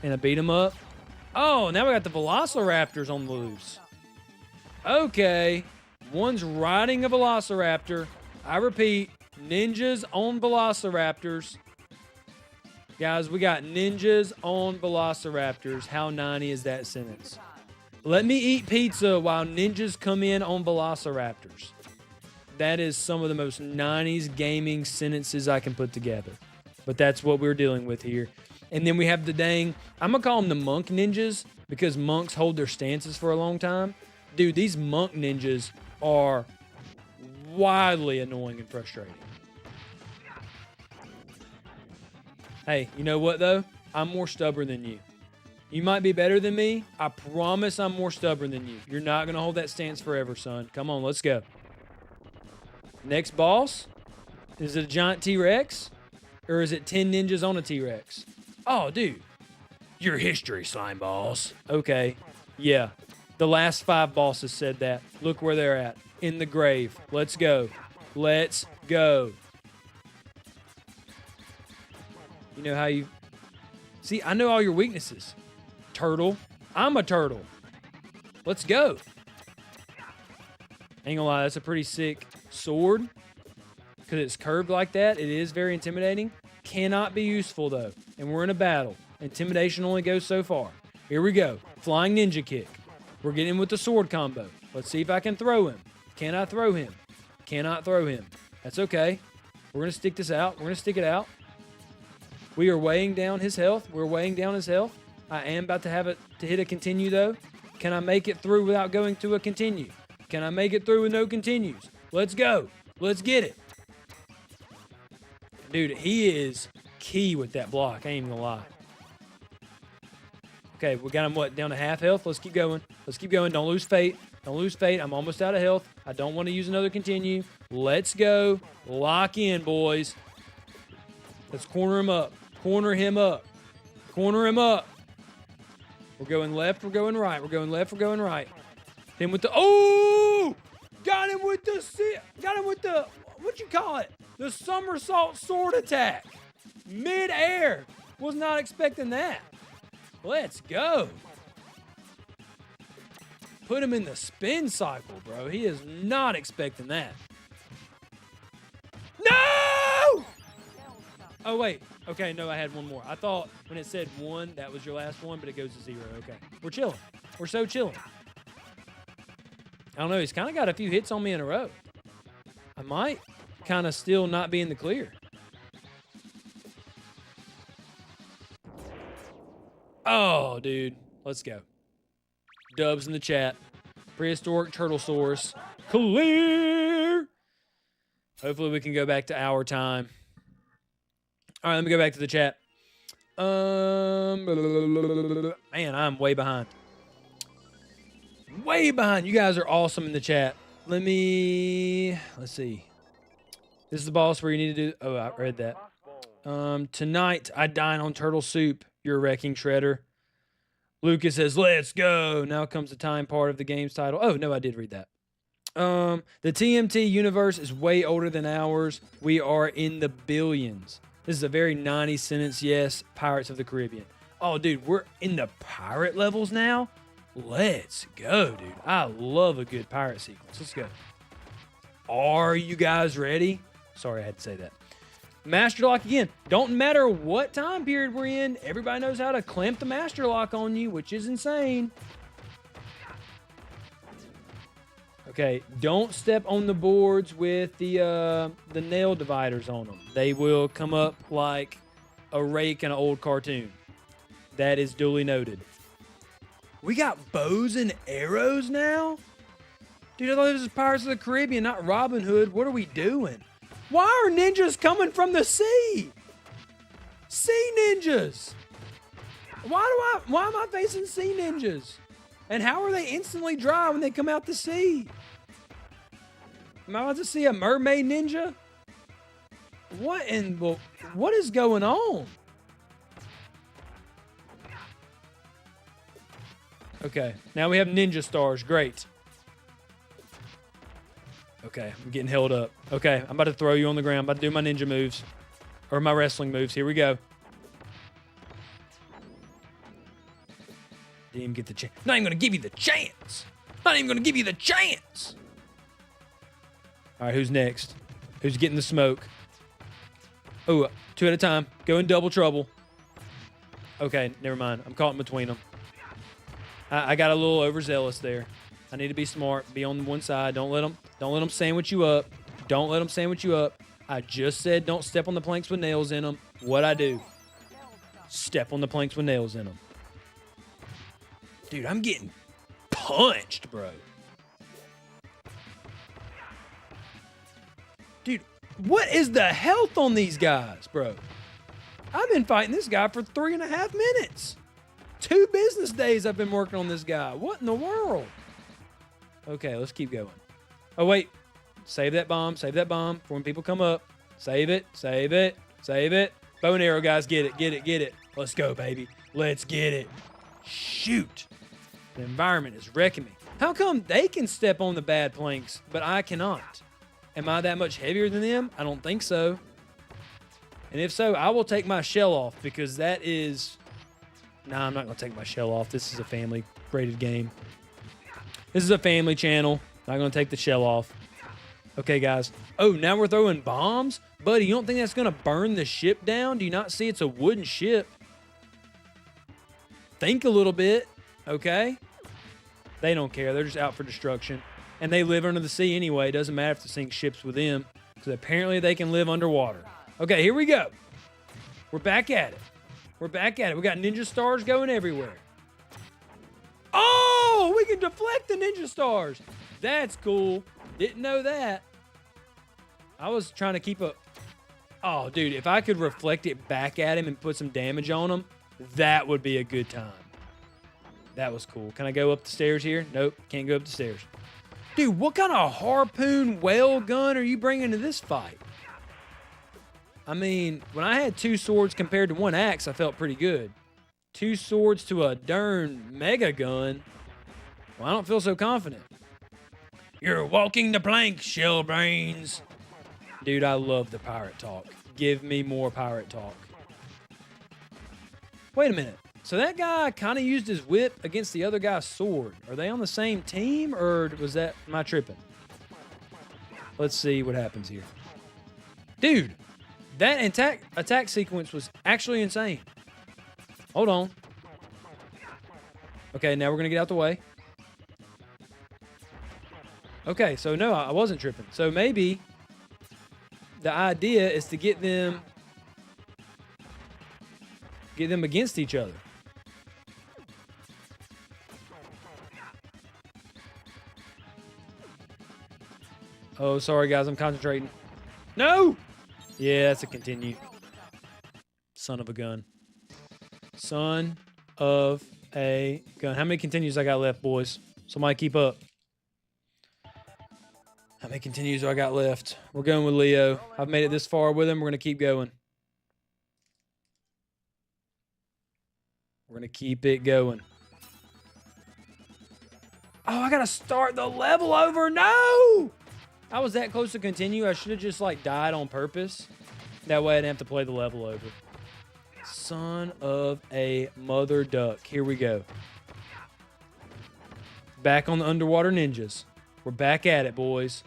in a beat 'em up. Oh, now we got the Velociraptors on the loose. Okay. One's riding a Velociraptor. I repeat, ninjas on Velociraptors. Guys, we got ninjas on Velociraptors. How 90 is that sentence? Let me eat pizza while ninjas come in on Velociraptors. That is some of the most 90s gaming sentences I can put together. But that's what we're dealing with here. And then we have the dang, I'm going to call them the monk ninjas because monks hold their stances for a long time. Dude, these monk ninjas are wildly annoying and frustrating. Hey, you know what though? I'm more stubborn than you. You might be better than me. I promise I'm more stubborn than you. You're not going to hold that stance forever, son. Come on, let's go. Next boss? Is it a giant T-Rex? Or is it 10 ninjas on a T-Rex? Oh, dude. Your history, slime balls. Okay. Yeah. The last 5 bosses said that. Look where they're at. In the grave. Let's go. Let's go. You know how you... See, I know all your weaknesses. Turtle. I'm a turtle. Let's go. Ain't gonna lie, that's a pretty sick sword. Because it's curved like that. It is very intimidating. Cannot be useful, though. And we're in a battle. Intimidation only goes so far. Here we go. Flying ninja kick. We're getting with the sword combo. Let's see if I can throw him. Can I throw him? Cannot throw him. That's okay. We're going to stick this out. We're going to stick it out. We are weighing down his health. We're weighing down his health. I am about to have it to hit a continue, though. Can I make it through without going to a continue? Can I make it through with no continues? Let's go. Let's get it. Dude, he is key with that block. I ain't even gonna lie. Okay, we got him, what, down to half health? Let's keep going. Let's keep going. Don't lose fate. Don't lose fate. I'm almost out of health. I don't want to use another continue. Let's go. Lock in, boys. Let's corner him up. Corner him up. Corner him up. We're going left. We're going right. We're going left. We're going right. Him with the... Oh! Got him with the... Got him with the... What you call it? The somersault sword attack. Mid-air. Was not expecting that. Let's go. Put him in the spin cycle, bro. He is not expecting that. No! Oh, wait. Okay, no, I had one more. I thought when it said 1, that was your last one, but it goes to 0. Okay. We're chilling. We're so chilling. I don't know. He's kind of got a few hits on me in a row. I might kind of still not be in the clear. Oh, dude. Let's go. Dubs in the chat. Prehistoric Turtlesaurus. Clear! Hopefully we can go back to our time. All right, let me go back to the chat. Man, I'm way behind. Way behind. You guys are awesome in the chat. Let's see. This is the boss where you need to do... Oh, I read that. Tonight, I dine on turtle soup. You're wrecking Shredder. Lucas says, let's go. Now comes the time part of the game's title. Oh, no, I did read that. The TMT universe is way older than ours. We are in the billions. This is a very 90s sentence. Yes, Pirates of the Caribbean. Oh, dude, we're in the pirate levels now? Let's go, dude. I love a good pirate sequence. Let's go. Are you guys ready? Sorry, I had to say that. Master lock again. Don't matter what time period we're in. Everybody knows how to clamp the master lock on you, which is insane. Okay, don't step on the boards with the nail dividers on them. They will come up like a rake in an old cartoon. That is duly noted. We got bows and arrows now? Dude, I thought this was Pirates of the Caribbean, not Robin Hood. What are we doing? Why are ninjas coming from the sea? Sea ninjas. Why am I facing sea ninjas? And how are they instantly dry when they come out the sea? Am I about to see a mermaid ninja? What is going on? Okay, now we have ninja stars. Great. Okay, I'm getting held up. Okay, I'm about to throw you on the ground. I'm about to do my ninja moves. Or my wrestling moves. Here we go. Didn't even get the chance. Not even going to give you the chance. Not even going to give you the chance. All right, who's next? Who's getting the smoke? Oh, 2 at a time. Go in double trouble. Okay, never mind. I'm caught in between them. I got a little overzealous there. I need to be smart. Be on one side. Don't let them sandwich you up. Don't let them sandwich you up. I just said don't step on the planks with nails in them. What I do? Step on the planks with nails in them. Dude, I'm getting punched, bro. Dude, what is the health on these guys, bro? I've been fighting this guy for 3.5 minutes. 2 business days I've been working on this guy. What in the world? Okay, let's keep going. Oh, wait. Save that bomb. Save that bomb for when people come up. Save it. Save it. Save it. Bow and arrow, guys. Get it. Get it. Get it. Let's go, baby. Let's get it. Shoot. The environment is wrecking me. How come they can step on the bad planks, but I cannot? Am I that much heavier than them? I don't think so. And if so, I will take my shell off because that is... Nah, I'm not going to take my shell off. This is a family-rated game. This is a family channel. Not going to take the shell off. Okay, guys. Oh, now we're throwing bombs? Buddy, you don't think that's going to burn the ship down? Do you not see it's a wooden ship? Think a little bit, okay? They don't care. They're just out for destruction. And they live under the sea anyway. It doesn't matter if the sink ships with them because apparently they can live underwater. Okay, here we go. We're back at it. We're back at it. We got ninja stars going everywhere. Oh, we can deflect the ninja stars. That's cool. Didn't know that. I was trying to keep a... Oh, dude, if I could reflect it back at him and put some damage on him, that would be a good time. That was cool. Can I go up the stairs here? Nope, can't go up the stairs. Dude, what kind of harpoon whale gun are you bringing to this fight? I mean, when I had 2 swords compared to 1 axe, I felt pretty good. 2 swords to a darn mega gun. Well, I don't feel so confident. You're walking the plank, shell brains. Dude, I love the pirate talk. Give me more pirate talk. Wait a minute. So that guy kind of used his whip against the other guy's sword. Are they on the same team, or was that... Am I tripping? Let's see what happens here. Dude, that attack sequence was actually insane. Hold on. Okay, now we're going to get out the way. Okay, so no, I wasn't tripping. So maybe the idea is to get them against each other. Oh, sorry, guys. I'm concentrating. No! Yeah, that's a continue. Son of a gun. Son of a gun. How many continues I got left, boys? Somebody keep up. How many continues do I got left? We're going with Leo. I've made it this far with him. We're going to keep going. We're going to keep it going. Oh, I got to start the level over. No! I was that close to continue. I should have just, like, died on purpose. That way I didn't have to play the level over. Son of a mother duck. Here we go. Back on the underwater ninjas. We're back at it, boys.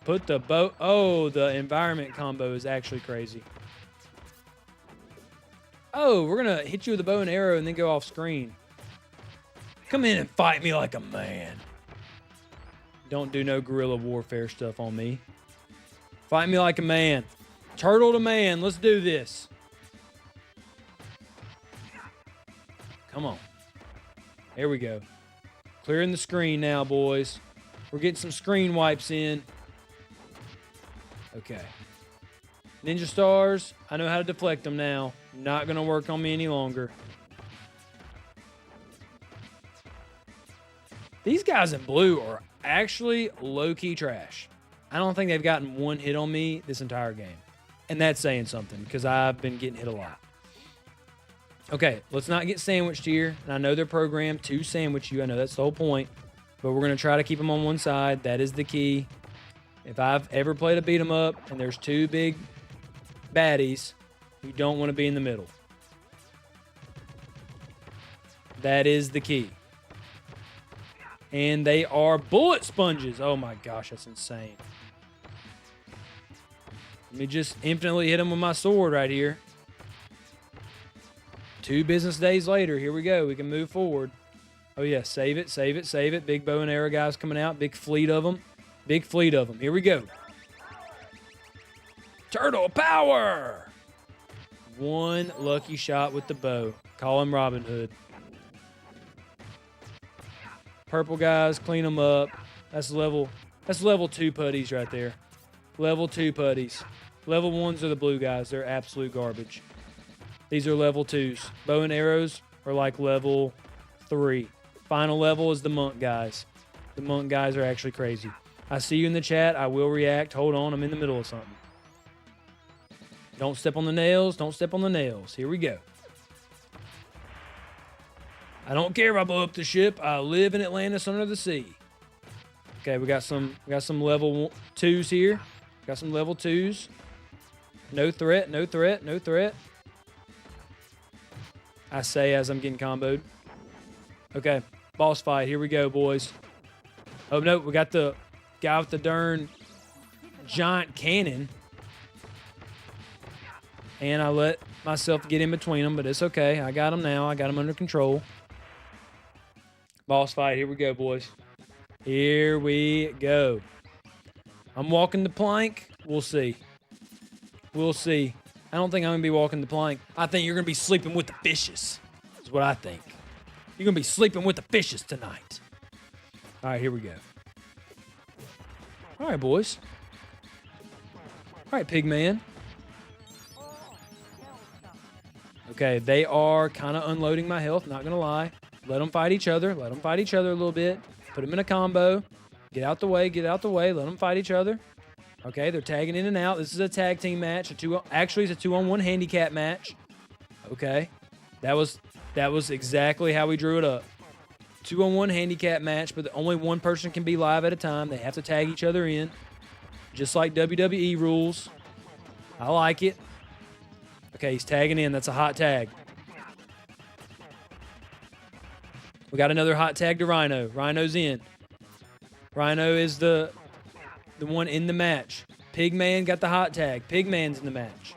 Put the boat... Oh, the environment combo is actually crazy. Oh, we're going to hit you with a bow and arrow and then go off screen. Come in and fight me like a man. Don't do no guerrilla warfare stuff on me. Fight me like a man. Turtle to man. Let's do this. Come on. There we go. Clearing the screen now, boys. We're getting some screen wipes in. Okay. Ninja stars. I know how to deflect them now. Not going to work on me any longer. These guys in blue are actually low-key trash. I don't think they've gotten 1 hit on me this entire game. And that's saying something because I've been getting hit a lot. Okay, let's not get sandwiched here. And I know they're programmed to sandwich you. I know that's the whole point. But we're going to try to keep them on one side. That is the key. If I've ever played a beat 'em up and there's 2 big baddies, you don't want to be in the middle. That is the key. And they are bullet sponges. Oh my gosh, that's insane. Let me just infinitely hit them with my sword right here. 2 business days later, here we go. We can move forward. Oh yeah, save it, save it, save it. Big bow and arrow guys coming out. Big fleet of them. Big fleet of them. Here we go. Turtle power! 1 lucky shot with the bow. Call him Robin Hood. Purple guys, clean them up. That's level 2 putties right there. Level 2 putties. Level 1s are the blue guys. They're absolute garbage. These are level 2s. Bow and arrows are like level 3. Final level is the monk guys. The monk guys are actually crazy. I see you in the chat. I will react. Hold on. I'm in the middle of something. Don't step on the nails. Don't step on the nails. Here we go. I don't care if I blow up the ship. I live in Atlantis under the sea. Okay, we got some level 2s here. Got some level 2s. No threat, no threat, no threat. I say as I'm getting comboed. Okay, boss fight. Here we go, boys. Oh, no, we got the guy with the darn giant cannon. And I let myself get in between them, but it's okay. I got him now. I got him under control. Boss fight. Here we go, boys. Here we go. I'm walking the plank. We'll see. We'll see. I don't think I'm going to be walking the plank. I think you're going to be sleeping with the fishes. That's what I think. You're going to be sleeping with the fishes tonight. All right, here we go. All right, boys. All right, Pigman. Okay, they are kind of unloading my health, not going to lie. Let them fight each other. Let them fight each other a little bit. Put them in a combo. Get out the way. Get out the way. Let them fight each other. Okay, they're tagging in and out. This is a tag team match. Actually, it's a 2-on-1 handicap match. Okay, that was exactly how we drew it up. 2-on-1 handicap match, but only one person can be live at a time. They have to tag each other in, just like WWE rules. I like it. Okay, he's tagging in. That's a hot tag. We got another hot tag to Rhino. Rhino's in. Rhino is the one in the match. Pigman got the hot tag. Pigman's in the match.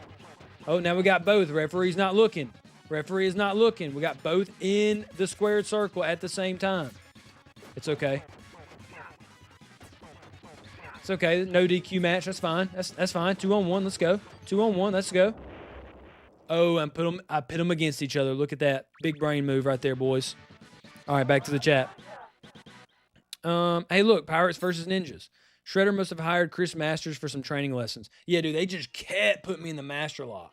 Oh, now we got both. Referee's not looking. Referee is not looking. We got both in the squared circle at the same time. It's okay. It's okay. No DQ match. That's fine. That's fine. 2-on-1. Let's go. 2-on-1. Let's go. Oh, I pit them against each other. Look at that. Big brain move right there, boys. All right, back to the chat. Hey, look, Pirates versus Ninjas. Shredder must have hired Chris Masters for some training lessons. Yeah, dude, they just kept putting me in the Master Lock.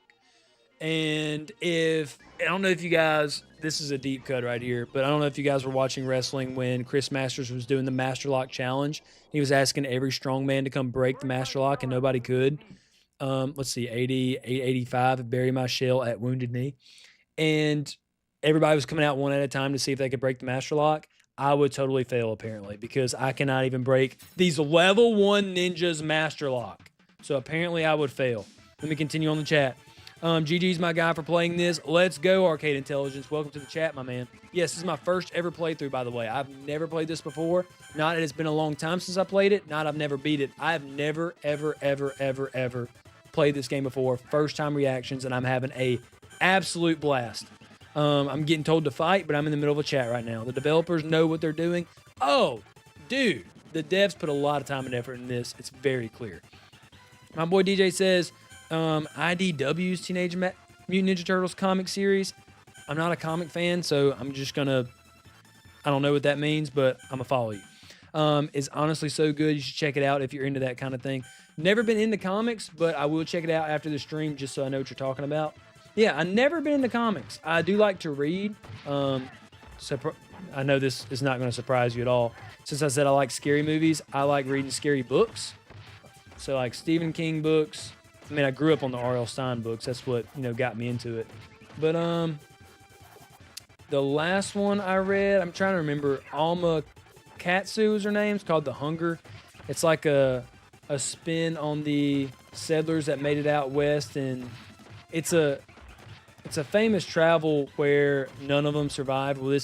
And I don't know if you guys, this is a deep cut right here, but I don't know if you guys were watching wrestling when Chris Masters was doing the Master Lock challenge. He was asking every strongman to come break the Master Lock, and nobody could. Let's see, 885, bury my shell at Wounded Knee. And everybody was coming out one at a time to see if they could break the Master Lock. I would totally fail, apparently, because I cannot even break these level 1 ninjas Master Lock. So apparently I would fail. Let me continue on the chat. GG's my guy for playing this. Let's go, Arcade Intelligence. Welcome to the chat, my man. Yes, this is my first ever playthrough, by the way. I've never played this before. Not that it's been a long time since I played it. Not I've never beat it. I've never, ever, ever, ever, ever played this game before. First time reactions, and I'm having a absolute blast. I'm getting told to fight, but I'm in the middle of a chat right now. The developers know what they're doing. Oh, dude, the devs put a lot of time and effort in this. It's very clear. My boy DJ says, IDW's Teenage Mutant Ninja Turtles comic series. I'm not a comic fan, so I'm just gonna, I don't know what that means, but I'm gonna follow you. It's honestly so good. You should check it out if you're into that kind of thing. Never been into comics, but I will check it out after the stream just so I know what you're talking about. Yeah, I've never been into comics. I do like to read. I know this is not going to surprise you at all. Since I said I like scary movies, I like reading scary books. So like Stephen King books. I mean, I grew up on the R.L. Stine books. That's what, got me into it. But the last one I read, I'm trying to remember, Alma Katsu is her name. It's called The Hunger. It's like a a spin on the settlers that made it out west, and it's a famous travel where none of them survived. Well,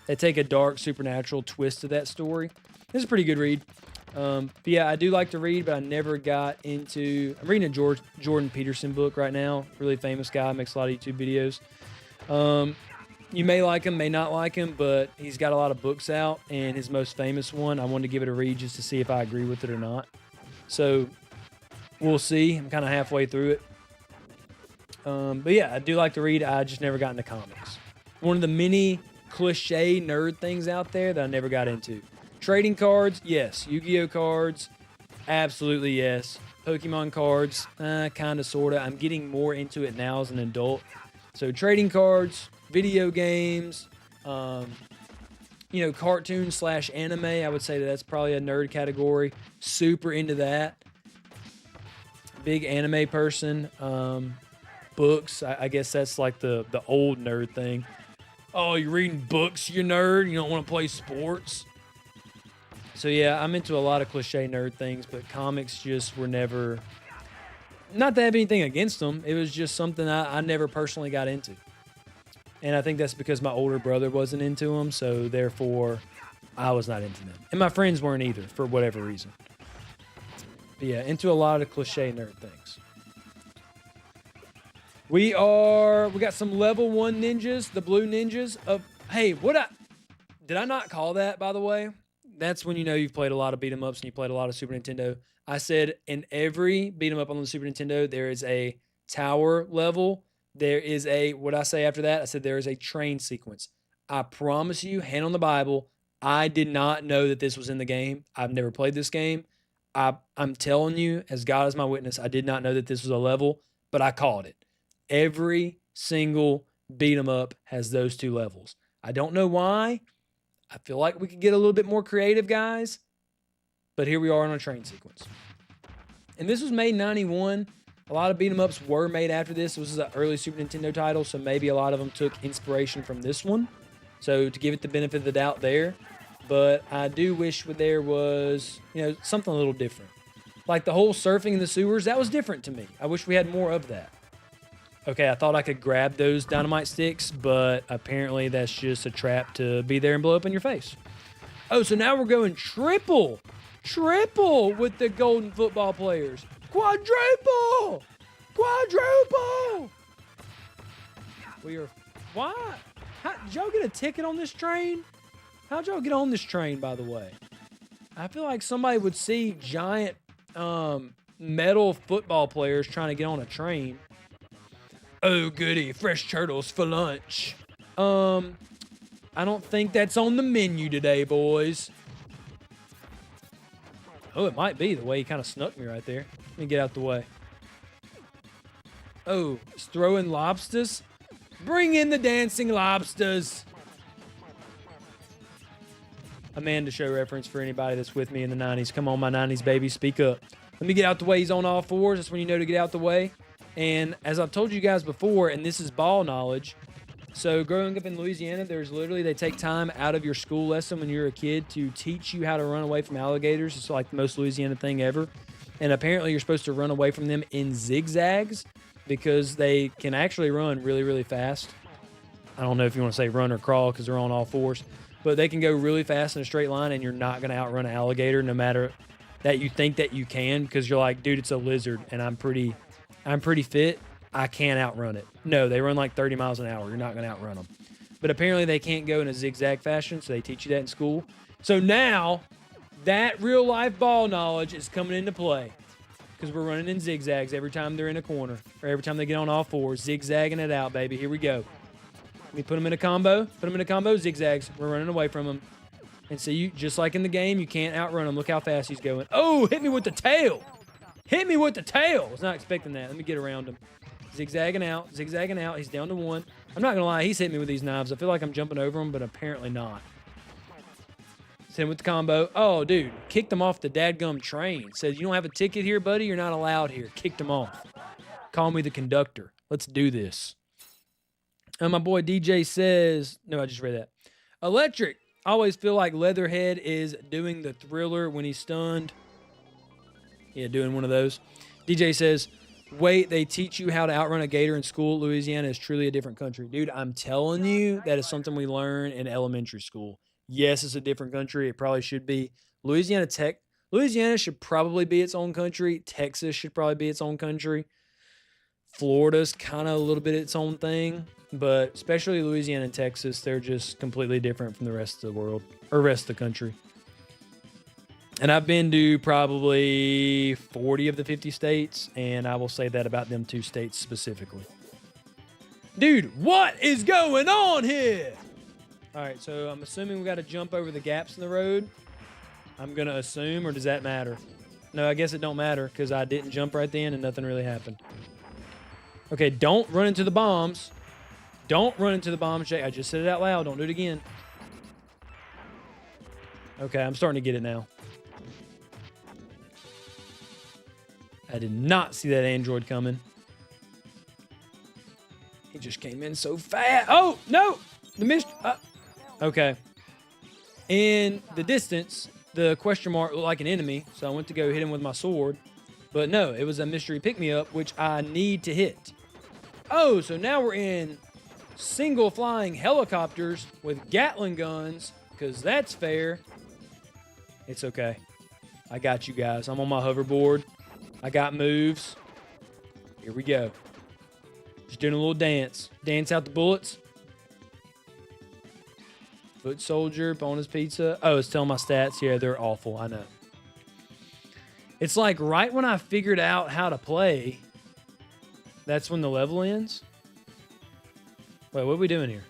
they take a dark supernatural twist to that story. This is a pretty good read. But yeah, I do like to read, but I never got into. I'm reading a Jordan Peterson book right now. Really famous guy, makes a lot of YouTube videos. You may like him, may not like him, but he's got a lot of books out, and his most famous one, I wanted to give it a read just to see if I agree with it or not. So we'll see. I'm kind of halfway through it. But yeah, I do like to read. I just never got into comics. One of the many cliche nerd things out there that I never got into. Trading cards, yes. Yu-Gi-Oh cards, absolutely yes. Pokemon cards, kind of, sort of. I'm getting more into it now as an adult. So trading cards, video games, cartoons / anime. I would say that's probably a nerd category. Super into that. Big anime person. Books, I guess that's like the old nerd thing. Oh, you're reading books, you nerd? You don't want to play sports? So yeah, I'm into a lot of cliche nerd things, but comics just were never... Not to have anything against them. It was just something I never personally got into. And I think that's because my older brother wasn't into them, so therefore I was not into them. And my friends weren't either, for whatever reason. But yeah, into a lot of cliche nerd things. We got some level 1 ninjas, the blue ninjas of... Hey, did I not call that, by the way? That's when you know you've played a lot of beat 'em ups and you played a lot of Super Nintendo. I said in every beat 'em up on the Super Nintendo, there is a tower level. There is what I say after that? I said there is a train sequence. I promise you, hand on the Bible, I did not know that this was in the game. I've never played this game. I'm telling you, as God is my witness, I did not know that this was a level, but I called it. Every single beat 'em up has those 2 levels. I don't know why. I feel like we could get a little bit more creative, guys. But here we are on a train sequence. And this was made in 91. A lot of beat 'em ups were made after this. This was an early Super Nintendo title, so maybe a lot of them took inspiration from this one. So to give it the benefit of the doubt there. But I do wish there was, something a little different. Like the whole surfing in the sewers, that was different to me. I wish we had more of that. Okay, I thought I could grab those dynamite sticks, but apparently that's just a trap to be there and blow up in your face. Oh, so now we're going triple with the golden football players. Quadruple! Why? Did y'all get a ticket on this train? How'd y'all get on this train, by the way? I feel like somebody would see giant metal football players trying to get on a train. Oh, goody, fresh turtles for lunch. I don't think that's on the menu today, boys. Oh, it might be the way he kind of snuck me right there. Let me get out the way. Oh, it's throwing lobsters? Bring in the dancing lobsters. Amanda Show reference for anybody that's with me in the 90s. Come on, my 90s baby, speak up. Let me get out the way. He's on all fours. That's when you know to get out the way. And as I've told you guys before, and this is ball knowledge, so growing up in Louisiana, they take time out of your school lesson when you're a kid to teach you how to run away from alligators. It's like the most Louisiana thing ever. And apparently you're supposed to run away from them in zigzags because they can actually run really, really fast. I don't know if you want to say run or crawl because they're on all fours, but they can go really fast in a straight line and you're not going to outrun an alligator no matter that you think that you can because you're like, dude, it's a lizard and I'm pretty fit. I can't outrun it. No, they run like 30 miles an hour. You're not going to outrun them. But apparently they can't go in a zigzag fashion, so they teach you that in school. So now that real life ball knowledge is coming into play because we're running in zigzags every time they're in a corner or every time they get on all fours, zigzagging it out, baby. Here we go. Let me put them in a combo. Zigzags. We're running away from them. And so you, just like in the game, you can't outrun him. Look how fast he's going. Oh, hit me with the tail. I was not expecting that. Let me get around him. Zigzagging out. He's down to 1. I'm not going to lie. He's hitting me with these knives. I feel like I'm jumping over him, but apparently not. Hit him with the combo. Oh, dude. Kicked him off the dadgum train. Said, you don't have a ticket here, buddy? You're not allowed here. Kicked him off. Call me the conductor. Let's do this. My boy DJ says... No, I just read that. Electric. I always feel like Leatherhead is doing the Thriller when he's stunned. Yeah, doing one of those. DJ says, wait, they teach you how to outrun a gator in school. Louisiana is truly a different country. Dude, I'm telling you, that is something we learn in elementary school. Yes, it's a different country. It probably should be. Louisiana should probably be its own country. Texas should probably be its own country. Florida's kind of a little bit its own thing, but especially Louisiana and Texas, they're just completely different from the rest of the world or rest of the country. And I've been to probably 40 of the 50 states, and I will say that about them 2 states specifically. Dude, what is going on here? All right, so I'm assuming we got to jump over the gaps in the road. I'm going to assume, or does that matter? No, I guess it don't matter because I didn't jump right then and nothing really happened. Okay, don't run into the bombs. Don't run into the bombs, Jake. I just said it out loud. Don't do it again. Okay, I'm starting to get it now. I did not see that android coming. He just came in so fast. Oh, no! Okay. In the distance, the question mark looked like an enemy, so I went to go hit him with my sword. But no, it was a mystery pick-me-up, which I need to hit. Oh, so now we're in single flying helicopters with Gatling guns, because that's fair. It's okay. I got you guys. I'm on my hoverboard. I got moves. Here we go. Just doing a little dance. Dance out the bullets. Foot soldier, bonus pizza. Oh, it's telling my stats. Yeah, they're awful. I know. It's like right when I figured out how to play, that's when the level ends. Wait, what are we doing here?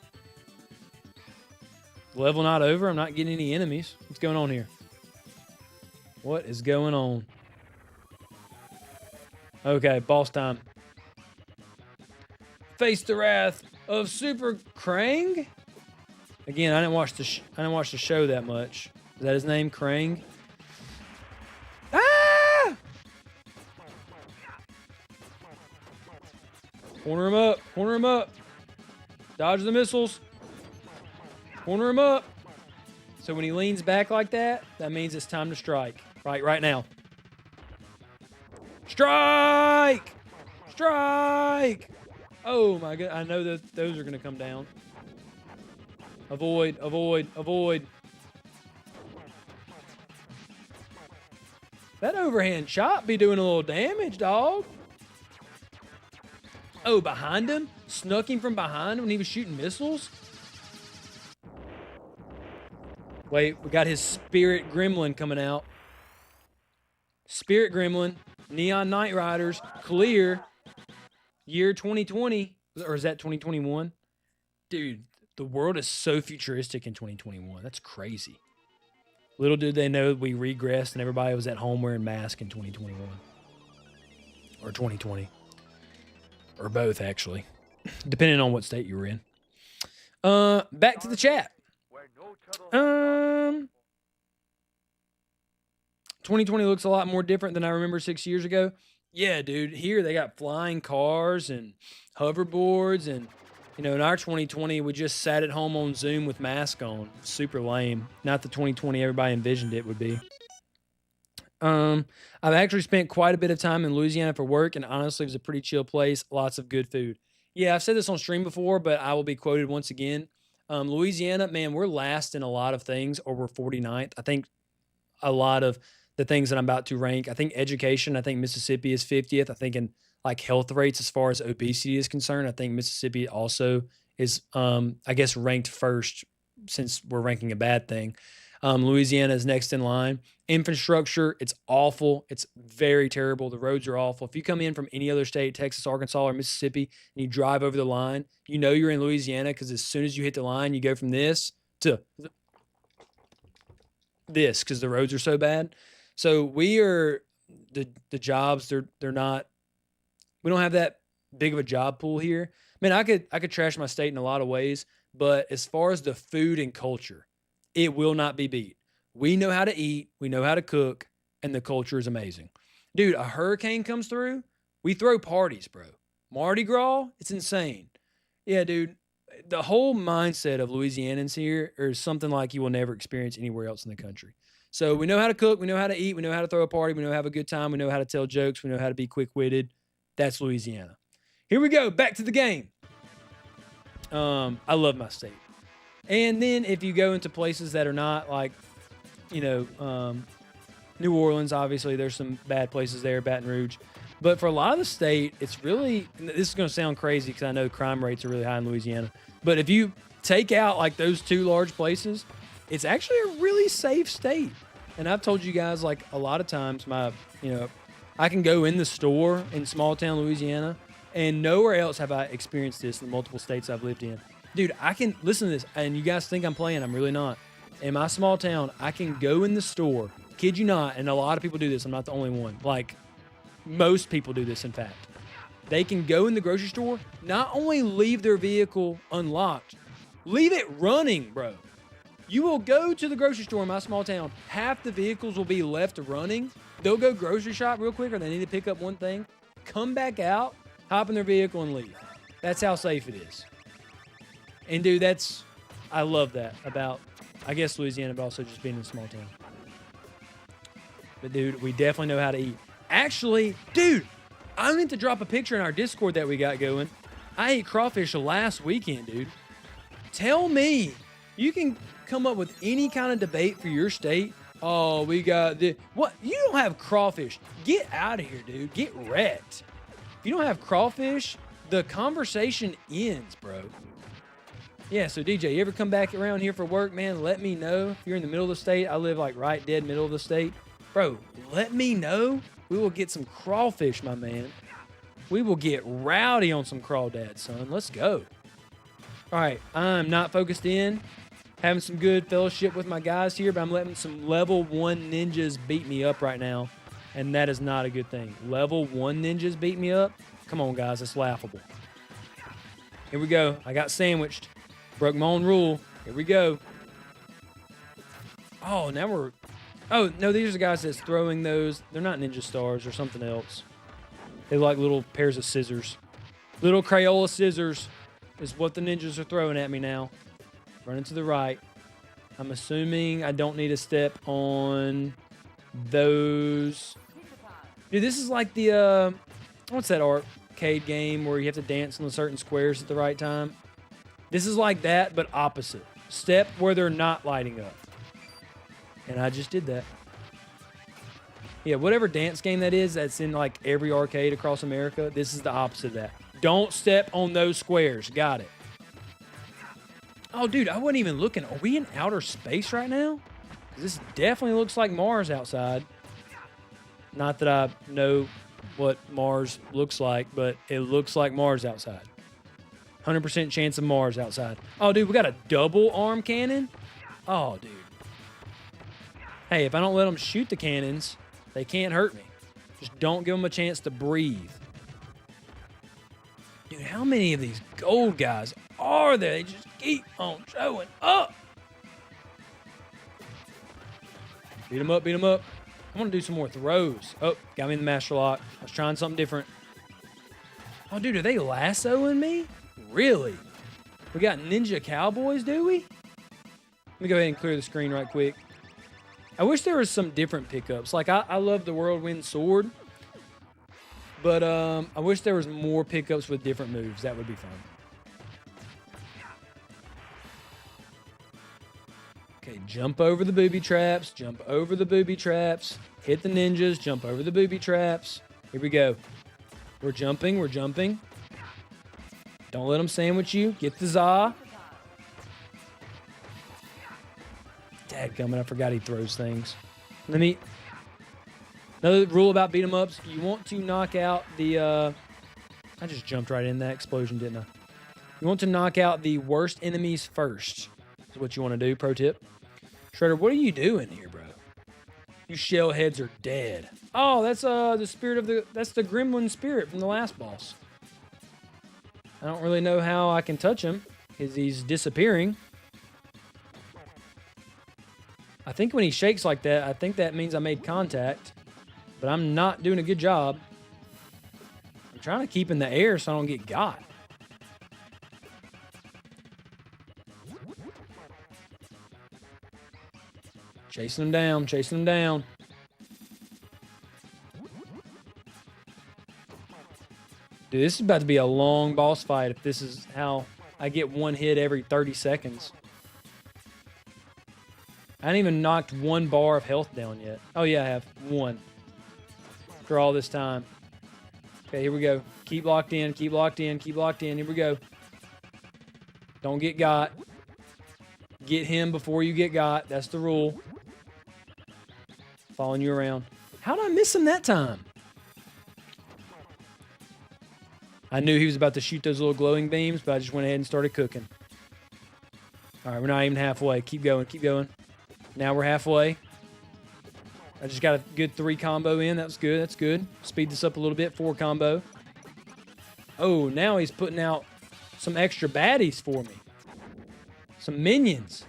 Level not over? I'm not getting any enemies. What's going on here? What is going on? Okay, boss time. Face the wrath of Super Krang. Again, I didn't watch the show that much. Is that his name, Krang? Ah! Corner him up. Corner him up. Dodge the missiles. Corner him up. So when he leans back like that, that means it's time to strike. Right now. Strike! Strike! Oh my god, I know that those are going to come down. Avoid, avoid, avoid. That overhand shot be doing a little damage, dog. Oh, behind him? Snuck him from behind when he was shooting missiles? Wait, we got his Spirit Gremlin coming out. Spirit Gremlin, Neon Knight Riders, clear. Year 2020. Or is that 2021? Dude, the world is so futuristic in 2021. That's crazy. Little did they know we regressed and everybody was at home wearing masks in 2021. Or 2020. Or both, actually. Depending on what state you were in. Back to the chat. 2020 looks a lot more different than I remember 6 years ago. Yeah, dude. Here they got flying cars and hoverboards, and in our 2020 we just sat at home on Zoom with masks on. Super lame. Not the 2020 everybody envisioned it would be. I've actually spent quite a bit of time in Louisiana for work, and honestly, it was a pretty chill place. Lots of good food. Yeah, I've said this on stream before, but I will be quoted once again. Louisiana, man, we're last in a lot of things, or we're 49th. I think a lot of the things that I'm about to rank. I think education, I think Mississippi is 50th. I think in like health rates as far as obesity is concerned, I think Mississippi also is, I guess, ranked first since we're ranking a bad thing. Louisiana is next in line. Infrastructure, it's awful. It's very terrible. The roads are awful. If you come in from any other state, Texas, Arkansas, or Mississippi, and you drive over the line, you know you're in Louisiana because as soon as you hit the line, you go from this to this because the roads are so bad. So we are the jobs. They're not. We don't have that big of a job pool here. Man, I could trash my state in a lot of ways, but as far as the food and culture, it will not be beat. We know how to eat, we know how to cook, and the culture is amazing. Dude, a hurricane comes through, we throw parties, bro. Mardi Gras, it's insane. Yeah, dude, the whole mindset of Louisianans here is something like you will never experience anywhere else in the country. So we know how to cook, we know how to eat, we know how to throw a party, we know how to have a good time, we know how to tell jokes, we know how to be quick-witted. That's Louisiana. Here we go, back to the game. I love my state. And then if you go into places that are not like, New Orleans, obviously, there's some bad places there, Baton Rouge. But for a lot of the state, it's really, this is going to sound crazy because I know crime rates are really high in Louisiana. But if you take out like those two large places, it's actually a really safe state. And I've told you guys like a lot of times I can go in the store in small town Louisiana and nowhere else have I experienced this in the multiple states I've lived in. Dude, I can listen to this and you guys think I'm playing. I'm really not. In my small town, I can go in the store, kid you not, and a lot of people do this. I'm not the only one. Like most people do this, in fact. They can go in the grocery store, not only leave their vehicle unlocked, leave it running, bro. You will go to the grocery store in my small town. Half the vehicles will be left running. They'll go grocery shop real quick or they need to pick up one thing, come back out, hop in their vehicle and leave. That's how safe it is. And dude, I love that about, I guess, Louisiana, but also just being in a small town. But dude, we definitely know how to eat. Actually, dude, I meant to drop a picture in our Discord that we got going. I ate crawfish last weekend, dude. Tell me, you can come up with any kind of debate for your state. Oh, we got the what? You don't have crawfish. Get out of here, dude. Get wrecked. If you don't have crawfish, the conversation ends, bro. Yeah, so DJ, you ever come back around here for work, man? Let me know. If you're in the middle of the state, I live like right dead middle of the state. Bro, let me know. We will get some crawfish, my man. We will get rowdy on some crawdads, son. Let's go. All right, I'm not focused in. Having some good fellowship with my guys here, but I'm letting some level 1 ninjas beat me up right now, and that is not a good thing. Level 1 ninjas beat me up? Come on, guys. It's laughable. Here we go. I got sandwiched. Broke my own rule. Here we go. Oh, now we're... Oh, no, these are the guys that's throwing those. They're not ninja stars or something else. They look like little pairs of scissors. Little Crayola scissors is what the ninjas are throwing at me now. Running to the right. I'm assuming I don't need to step on those. Dude, this is like the... what's that arcade game where you have to dance on the certain squares at the right time? This is like that, but opposite. Step where they're not lighting up. And I just did that. Yeah, whatever dance game that is, that's in like every arcade across America, this is the opposite of that. Don't step on those squares. Got it. Oh, dude, I wasn't even looking. Are we in outer space right now? This definitely looks like Mars outside. Not that I know what Mars looks like, but it looks like Mars outside. 100% chance of Mars outside. Oh, dude, we got a double arm cannon? Oh, dude. Hey, if I don't let them shoot the cannons, they can't hurt me. Just don't give them a chance to breathe. Dude, how many of these gold guys are there? They just keep on showing up. Beat them up, beat them up. I want to do some more throws. Oh, got me in the master lock. I was trying something different. Oh, dude, are they lassoing me? Really? We got ninja cowboys, do we? Let me go ahead and clear the screen right quick. I wish there was some different pickups. Like, I love the whirlwind sword. But I wish there was more pickups with different moves. That would be fun. Okay, jump over the booby traps. Jump over the booby traps. Hit the ninjas. Jump over the booby traps. Here we go. We're jumping. We're jumping. Don't let them sandwich you. Get the za. Dadgummit, I forgot he throws things. Another rule about beat 'em ups, you want to knock out the, I just jumped right in that explosion, didn't I? You want to knock out the worst enemies first. That's what you want to do, pro tip. Shredder, what are you doing here, bro? You shell heads are dead. Oh, that's the spirit of that's the gremlin spirit from the last boss. I don't really know how I can touch him, because he's disappearing. I think when he shakes like that, I think that means I made contact. But I'm not doing a good job. I'm trying to keep in the air so I don't get got. Chasing him down, chasing him down. Dude, this is about to be a long boss fight if this is how I get one hit every 30 seconds. I haven't even knocked one bar of health down yet. Oh, yeah, I have. One. After all this time. Okay, here we go. Keep locked in, keep locked in, keep locked in. Here we go. Don't get got. Get him before you get got. That's the rule. Following you around. How did I miss him that time? I knew he was about to shoot those little glowing beams, but I just went ahead and started cooking. All right, we're not even halfway. Keep going, keep going. Now we're halfway. I just got a good 3 combo in. That was good, that's good. Speed this up a little bit, 4 combo. Oh, now he's putting out some extra baddies for me. Some minions.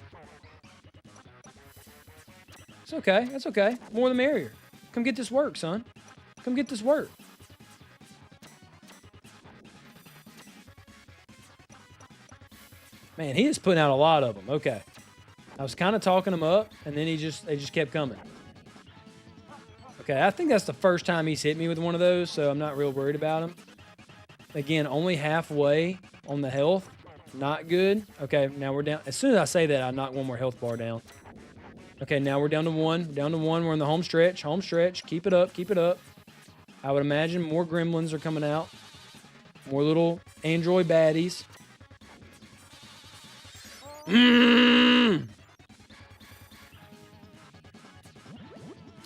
It's okay, that's okay. More the merrier. Come get this work, son. Come get this work. Man, he is putting out a lot of them. Okay. I was kind of talking him up, and then they just kept coming. Okay, I think that's the first time he's hit me with one of those, so I'm not real worried about him. Again, only halfway on the health. Not good. Okay, now we're down. As soon as I say that, I knock one more health bar down. Okay, now we're down to 1. Down to 1. We're in the home stretch. Home stretch. Keep it up. Keep it up. I would imagine more gremlins are coming out. More little android baddies.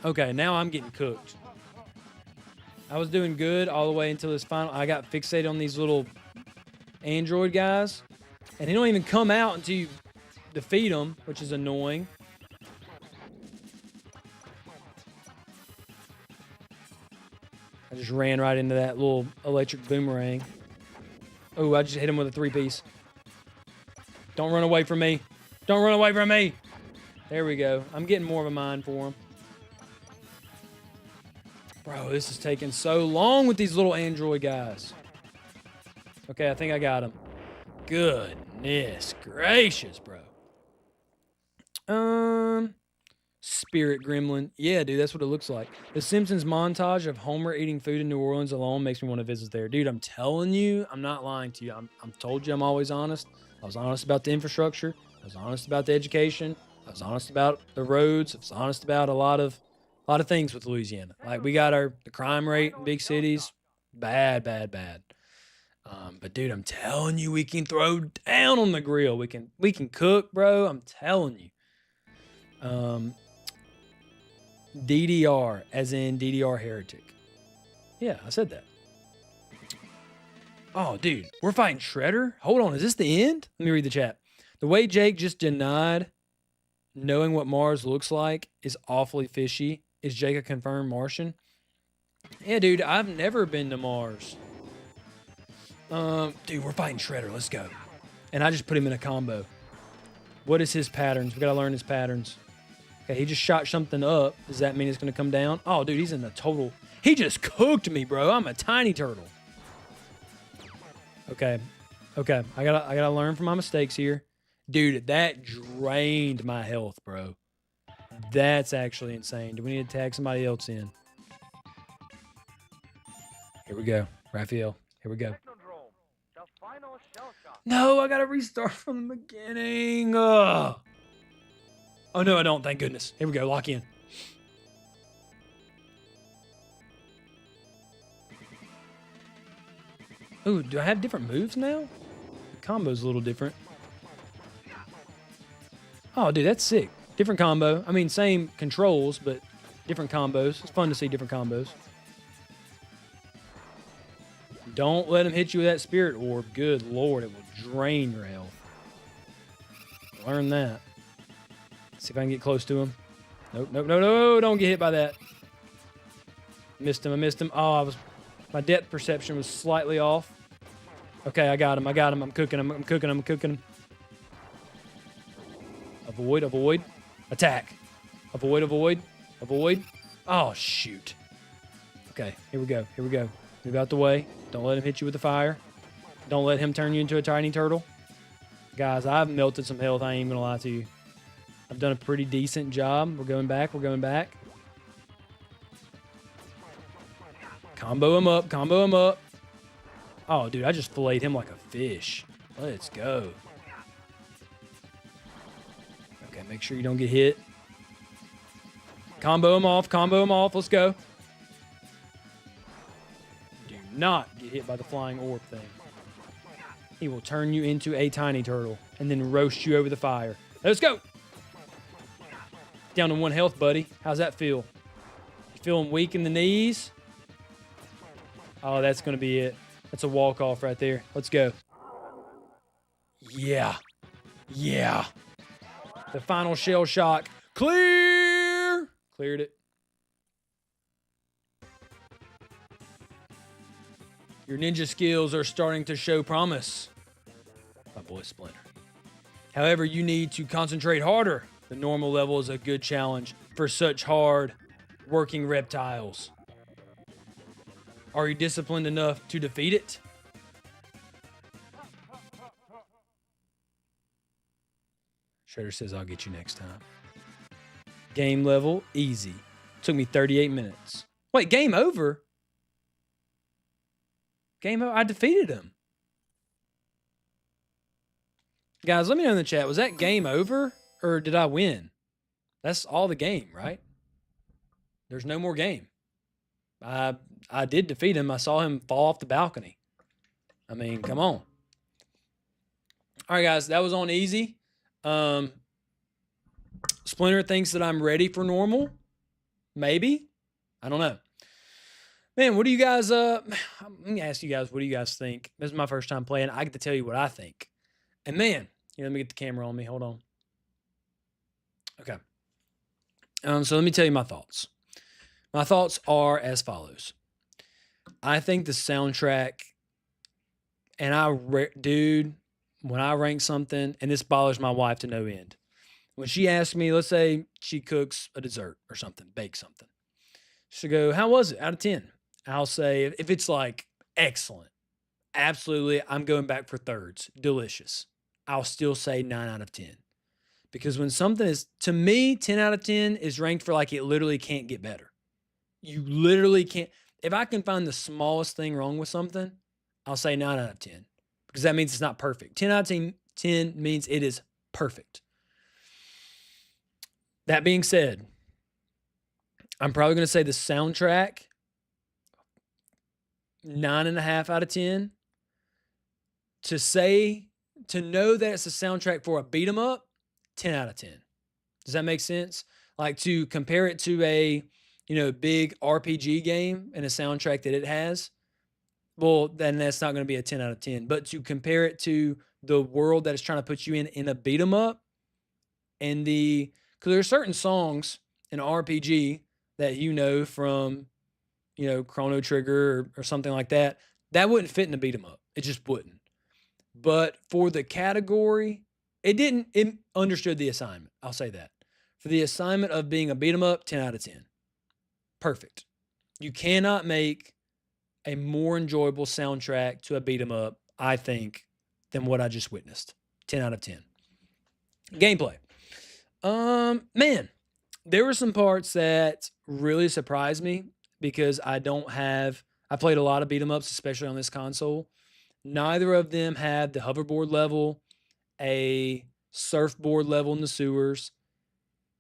Okay, now I'm getting cooked. I was doing good all the way until this final. I got fixated on these little android guys. And they don't even come out until you defeat them, which is annoying. I just ran right into that little electric boomerang. Oh, I just hit him with a 3-piece. Don't run away from me. Don't run away from me. There we go. I'm getting more of a mind for him. Bro, this is taking so long with these little android guys. Okay, I think I got him. Goodness gracious, bro. Spirit Gremlin. Yeah, dude, that's what it looks like. The Simpsons montage of Homer eating food in New Orleans alone makes me want to visit there. Dude, I'm telling you, I'm not lying to you. I'm told you I'm always honest. I was honest about the infrastructure. I was honest about the education. I was honest about the roads. I was honest about a lot of things with Louisiana. Like, we got the crime rate in big cities. Bad. But dude, I'm telling you, we can throw down on the grill. We can cook, bro. I'm telling you. DDR, as in DDR heretic. Yeah, I said that. Oh, dude, we're fighting Shredder? Hold on, is this the end? Let me read the chat. The way Jake just denied knowing what Mars looks like is awfully fishy. Is Jake a confirmed Martian? Yeah, dude, I've never been to Mars. Dude, we're fighting Shredder. Let's go. And I just put him in a combo. What is his patterns? We got to learn his patterns. Okay, he just shot something up. Does that mean it's going to come down? Oh, dude, he's in the total. He just cooked me, bro. I'm a tiny turtle. Okay. I gotta learn from my mistakes here. Dude, that drained my health, bro. That's actually insane. Do we need to tag somebody else in? Here we go. Raphael. Here we go. No, I gotta restart from the beginning. Ugh. Oh, no, I don't. Thank goodness. Here we go. Lock in. Ooh, do I have different moves now? The combo's a little different. Oh, dude, that's sick. Different combo. I mean, same controls, but different combos. It's fun to see different combos. Don't let him hit you with that spirit orb. Good lord, it will drain your health. Learn that. See if I can get close to him. Nope, don't get hit by that. I missed him. Oh, my depth perception was slightly off. Okay, I got him. I'm cooking him. Avoid. Attack. Avoid. Oh, shoot. Okay, here we go. Move out the way. Don't let him hit you with the fire. Don't let him turn you into a tiny turtle. Guys, I've melted some health. I ain't even gonna lie to you. I've done a pretty decent job. We're going back. We're going back. Combo him up. Combo him up. Oh, dude, I just filleted him like a fish. Let's go. Okay, make sure you don't get hit. Combo him off. Combo him off. Let's go. Do not get hit by the flying orb thing. He will turn you into a tiny turtle and then roast you over the fire. Let's go. Down to 1 health, buddy. How's that feel? You feeling weak in the knees? Oh, that's going to be it. That's a walk-off right there. Let's go. Yeah. Yeah. The final shell shock. Clear! Cleared it. Your ninja skills are starting to show promise. My boy Splinter. However, you need to concentrate harder. The normal level is a good challenge for such hard working reptiles. Are you disciplined enough to defeat it? Shredder says, I'll get you next time. Game level, easy. Took me 38 minutes. Wait, game over? Game over? I defeated him. Guys, let me know in the chat. Was that game over or did I win? That's all the game, right? There's no more game. I did defeat him. I saw him fall off the balcony. I mean, come on. All right, guys, that was on easy. Splinter thinks that I'm ready for normal. Maybe. I don't know. Man, what do you guys, let me ask you guys, what do you guys think? This is my first time playing. I get to tell you what I think. And man, let me get the camera on me. Hold on. Okay. So let me tell you my thoughts. My thoughts are as follows. I think the soundtrack, and dude, when I rank something, and this bothers my wife to no end. When she asks me, let's say she cooks a dessert or something, bakes something. She'll go, how was it out of 10? I'll say, if it's like excellent, absolutely, I'm going back for thirds, delicious. I'll still say 9 out of 10. Because when something is, to me, 10 out of 10 is ranked for like it literally can't get better. You literally can't. If I can find the smallest thing wrong with something, I'll say 9 out of 10. Because that means it's not perfect. 10 out of 10 means it is perfect. That being said, I'm probably going to say the soundtrack, 9.5 out of 10. To know that it's a soundtrack for a beat 'em up, 10 out of 10. Does that make sense? Like to compare it to a, big RPG game and a soundtrack that it has, well, then that's not going to be a 10 out of 10. But to compare it to the world that it's trying to put you in a beat 'em up, and because there are certain songs in RPG that from, Chrono Trigger or something like that, that wouldn't fit in a beat 'em up. It just wouldn't. But for the category, it understood the assignment. I'll say that. For the assignment of being a beat 'em up, 10 out of 10. Perfect. You cannot make a more enjoyable soundtrack to a beat 'em up, I think, than what I just witnessed. 10 out of 10. Gameplay. Man, there were some parts that really surprised me because I played a lot of beat 'em ups, especially on this console. Neither of them had the hoverboard level, a surfboard level in the sewers,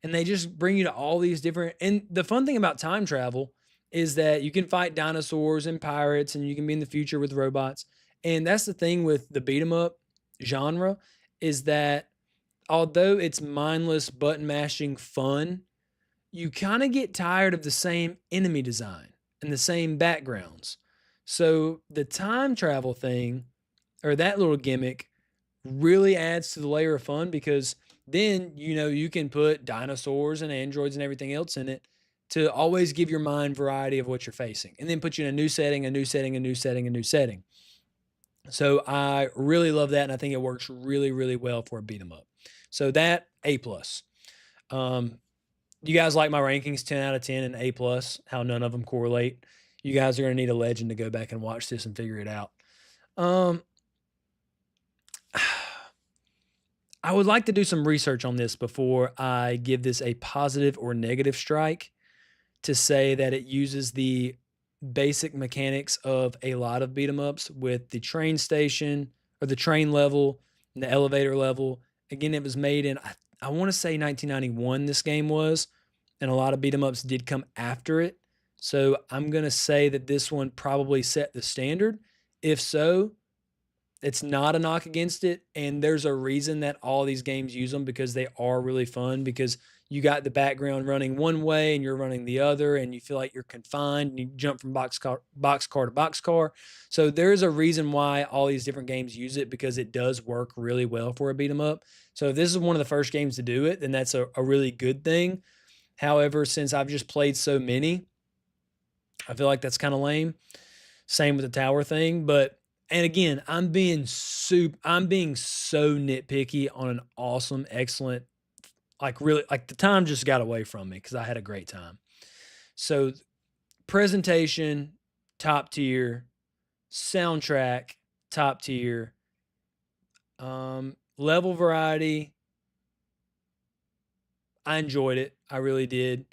and they just bring you to all these different. And the fun thing about time travel is that you can fight dinosaurs and pirates, and you can be in the future with robots. And that's the thing with the beat 'em up genre, is that although it's mindless button mashing fun, you kind of get tired of the same enemy design and the same backgrounds. So the time travel thing, or that little gimmick, really adds to the layer of fun, because then, you can put dinosaurs and androids and everything else in it to always give your mind variety of what you're facing, and then put you in a new setting, a new setting, a new setting, a new setting. So I really love that, and I think it works really, really well for a beat 'em up. So that, A+. You guys like my rankings, 10 out of 10 and A+, how none of them correlate? You guys are going to need a legend to go back and watch this and figure it out. I would like to do some research on this before I give this a positive or negative strike to say that it uses the basic mechanics of a lot of beat 'em ups with the train station or the train level and the elevator level. Again, it was made in I want to say 1991 this game was, and a lot of beat 'em ups did come after it. So I'm going to say that this one probably set the standard. If so, it's not a knock against it, and there's a reason that all these games use them because they are really fun because you got the background running one way and you're running the other, and you feel like you're confined and you jump from box car to box car. So there's a reason why all these different games use it because it does work really well for a beat 'em up. So if this is one of the first games to do it, then that's a really good thing. However, since I've just played so many, I feel like that's kind of lame. Same with the tower thing, but and again, I'm being so nitpicky on an awesome, excellent, like really like the time just got away from me because I had a great time. So presentation, top tier, soundtrack, top tier, level variety. I enjoyed it. I really did.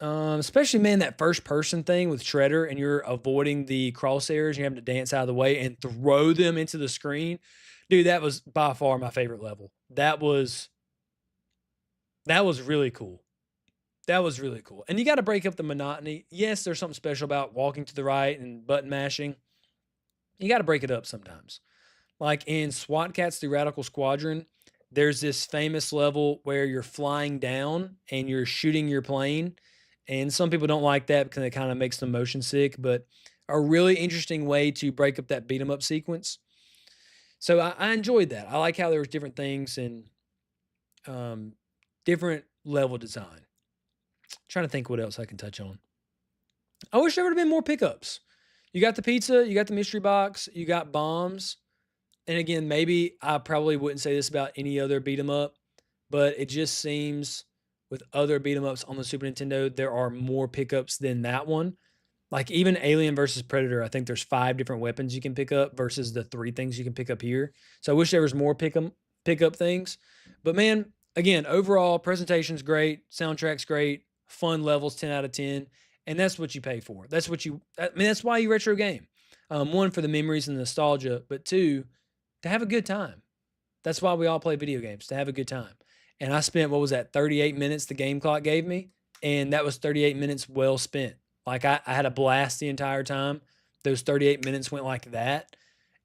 Especially man, that first person thing with Shredder and you're avoiding the crosshairs, you having to dance out of the way and throw them into the screen. Dude, that was by far my favorite level. That was really cool. That was really cool. And you got to break up the monotony. Yes, there's something special about walking to the right and button mashing. You got to break it up sometimes. Like in SWAT Cats the Radical Squadron, there's this famous level where you're flying down and you're shooting your plane. And some people don't like that because it kind of makes them motion sick, but a really interesting way to break up that beat 'em up sequence. So I enjoyed that. I like how there was different things and um, different level design. Trying to think what else I can touch on. I wish there would have been more pickups. You got the pizza, you got the mystery box, you got bombs. And again, maybe I probably wouldn't say this about any other beat 'em up, but it just seems with other beat 'em ups on the Super Nintendo, there are more pickups than that one. Like even Alien versus Predator, I think there's 5 different weapons you can pick up versus the 3 things you can pick up here. So I wish there was more pickup things. But man, again, overall presentation's great, soundtrack's great, fun levels 10 out of 10, and that's what you pay for. I mean that's why you retro game. One for the memories and the nostalgia, but two to have a good time. That's why we all play video games, to have a good time. And I spent, what was that, 38 minutes the game clock gave me? And that was 38 minutes well spent. Like I had a blast the entire time. Those 38 minutes went like that.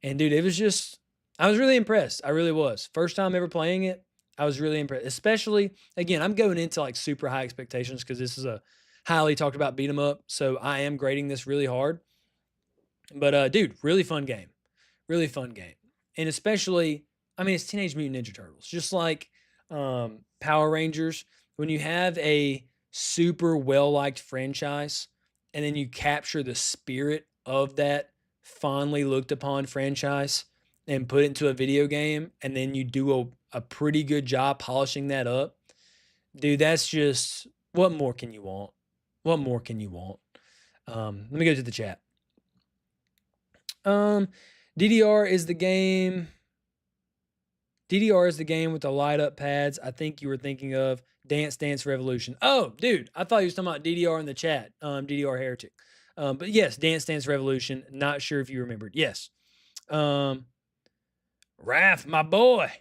And dude, it was just, I was really impressed. I really was. First time ever playing it. I was really impressed. Especially, again, I'm going into like super high expectations because this is a highly talked about beat 'em up. So I am grading this really hard. But dude, really fun game. Really fun game. And especially, I mean, it's Teenage Mutant Ninja Turtles. Just like Power Rangers, when you have a super well liked franchise and then you capture the spirit of that fondly looked upon franchise and put it into a video game, and then you do a pretty good job polishing that up, dude, that's just what more can you want? What more can you want? Let me go to the chat. Um, DDR is the game. DDR is the game with the light up pads. I think you were thinking of Dance Dance Revolution. Oh, dude, I thought you was talking about DDR in the chat. DDR Heretic. But yes, Dance Dance Revolution. Not sure if you remembered. Yes. Raph, my boy.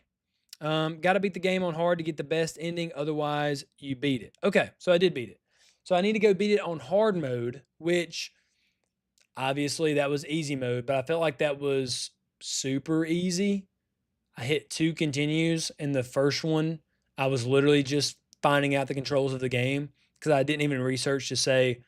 Got to beat the game on hard to get the best ending. Otherwise, you beat it. Okay, so I did beat it. So I need to go beat it on hard mode, which obviously that was easy mode, but I felt like that was super easy. I hit 2 continues, and the first one, I was literally just finding out the controls of the game because I didn't even research to say,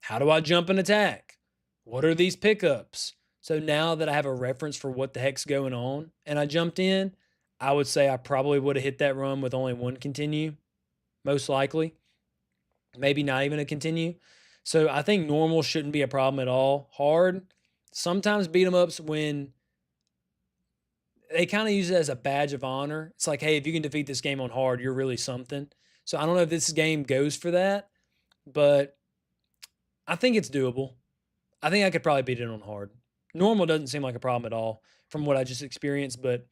how do I jump and attack? What are these pickups? So now that I have a reference for what the heck's going on and I jumped in, I would say I probably would have hit that run with only 1 continue, most likely. Maybe not even a continue. So I think normal shouldn't be a problem at all. Hard, sometimes beat 'em ups when they kind of use it as a badge of honor. It's like, hey, if you can defeat this game on hard, you're really something. So I don't know if this game goes for that, but I think it's doable. I think I could probably beat it on hard. Normal doesn't seem like a problem at all from what I just experienced, but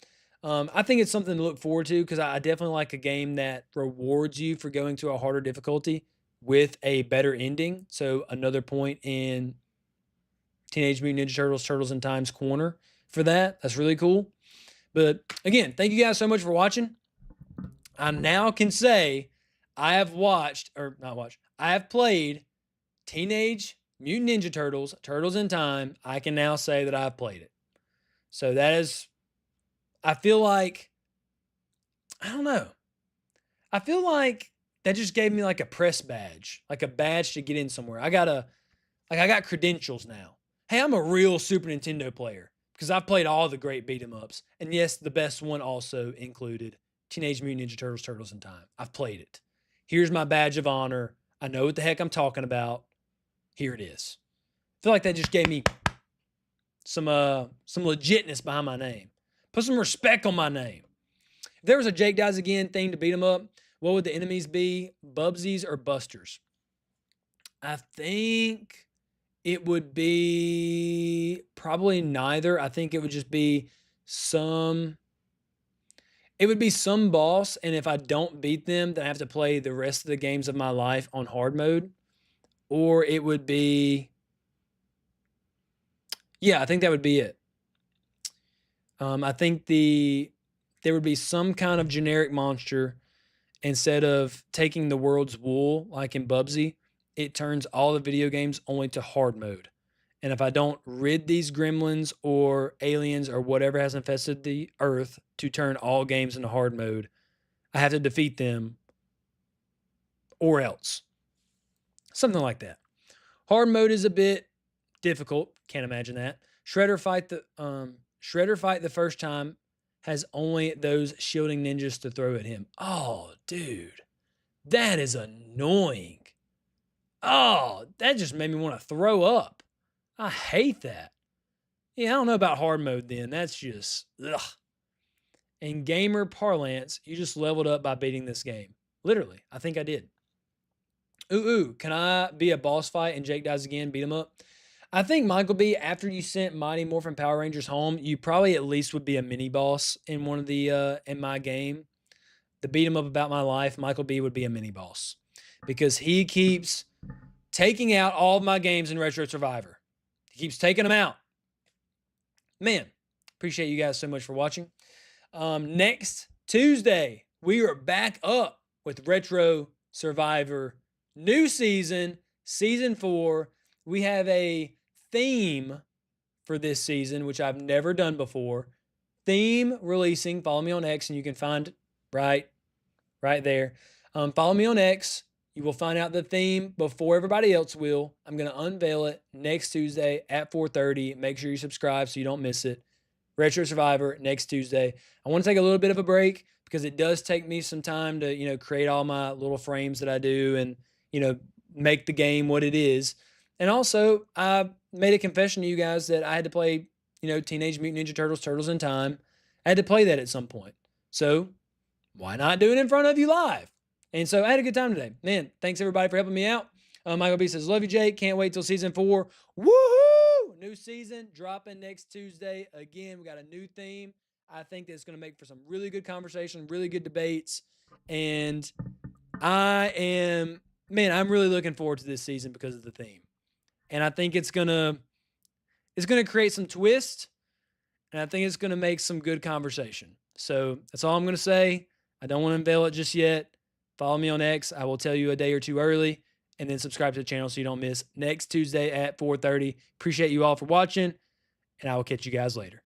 I think it's something to look forward to because I definitely like a game that rewards you for going to a harder difficulty with a better ending. So another point in Teenage Mutant Ninja Turtles, Turtles in Time's corner for that. That's really cool. But again, thank you guys so much for watching. I now can say I have watched, or not watched, I have played Teenage Mutant Ninja Turtles, Turtles in Time. I can now say that I've played it. So that is, I feel like, I don't know. I feel like that just gave me like a press badge, like a badge to get in somewhere. I got credentials now. Hey, I'm a real Super Nintendo player because I've played all the great beat 'em ups. And yes, the best one also included Teenage Mutant Ninja Turtles, Turtles in Time. I've played it. Here's my badge of honor. I know what the heck I'm talking about. Here it is. I feel like that just gave me some legitness behind my name. Put some respect on my name. If there was a Jake Dies Again thing to beat them up, what would the enemies be? Bubsies or Busters? I think it would be probably neither. I think it would just be some boss, and if I don't beat them, then I have to play the rest of the games of my life on hard mode. Or it would be, yeah, I think that would be it. I think there would be some kind of generic monster. Instead of taking the world's wool like in Bubsy, it turns all the video games only to hard mode. And if I don't rid these gremlins or aliens or whatever has infested the earth to turn all games into hard mode, I have to defeat them or else. Something like that. Hard mode is a bit difficult. Can't imagine that. Shredder fight the first time has only those shielding ninjas to throw at him. Oh, dude. That is annoying. Oh, that just made me want to throw up. I hate that. Yeah, I don't know about hard mode then. That's just, ugh. In gamer parlance, you just leveled up by beating this game. Literally, I think I did. Ooh, can I be a boss fight and Jake Dies Again, beat him up? I think Michael B, after you sent Mighty Morphin Power Rangers home, you probably at least would be a mini boss in one of the in my game. The beat 'em up about my life, Michael B would be a mini boss because he keeps taking out all of my games in Retro Survivor. He keeps taking them out. Man, appreciate you guys so much for watching. Next Tuesday, we are back up with Retro Survivor new season, season 4. We have a theme for this season, which I've never done before. Theme releasing. Follow me on X, and you can find right there. Follow me on X. You will find out the theme before everybody else will. I'm going to unveil it next Tuesday at 4:30. Make sure you subscribe so you don't miss it. Retro Survivor next Tuesday. I want to take a little bit of a break because it does take me some time to, create all my little frames that I do and, make the game what it is. And also, I made a confession to you guys that I had to play, Teenage Mutant Ninja Turtles, Turtles in Time. I had to play that at some point. So why not do it in front of you live? And so I had a good time today. Man, thanks everybody for helping me out. Michael B says, love you, Jake. Can't wait till season 4. Woohoo! New season dropping next Tuesday. Again, we got a new theme. I think that's going to make for some really good conversation, really good debates. And I'm really looking forward to this season because of the theme. And I think it's gonna create some twist, and I think it's gonna make some good conversation. So that's all I'm gonna say. I don't want to unveil it just yet. Follow me on X. I will tell you a day or two early, and then subscribe to the channel so you don't miss next Tuesday at 4:30. Appreciate you all for watching, and I will catch you guys later.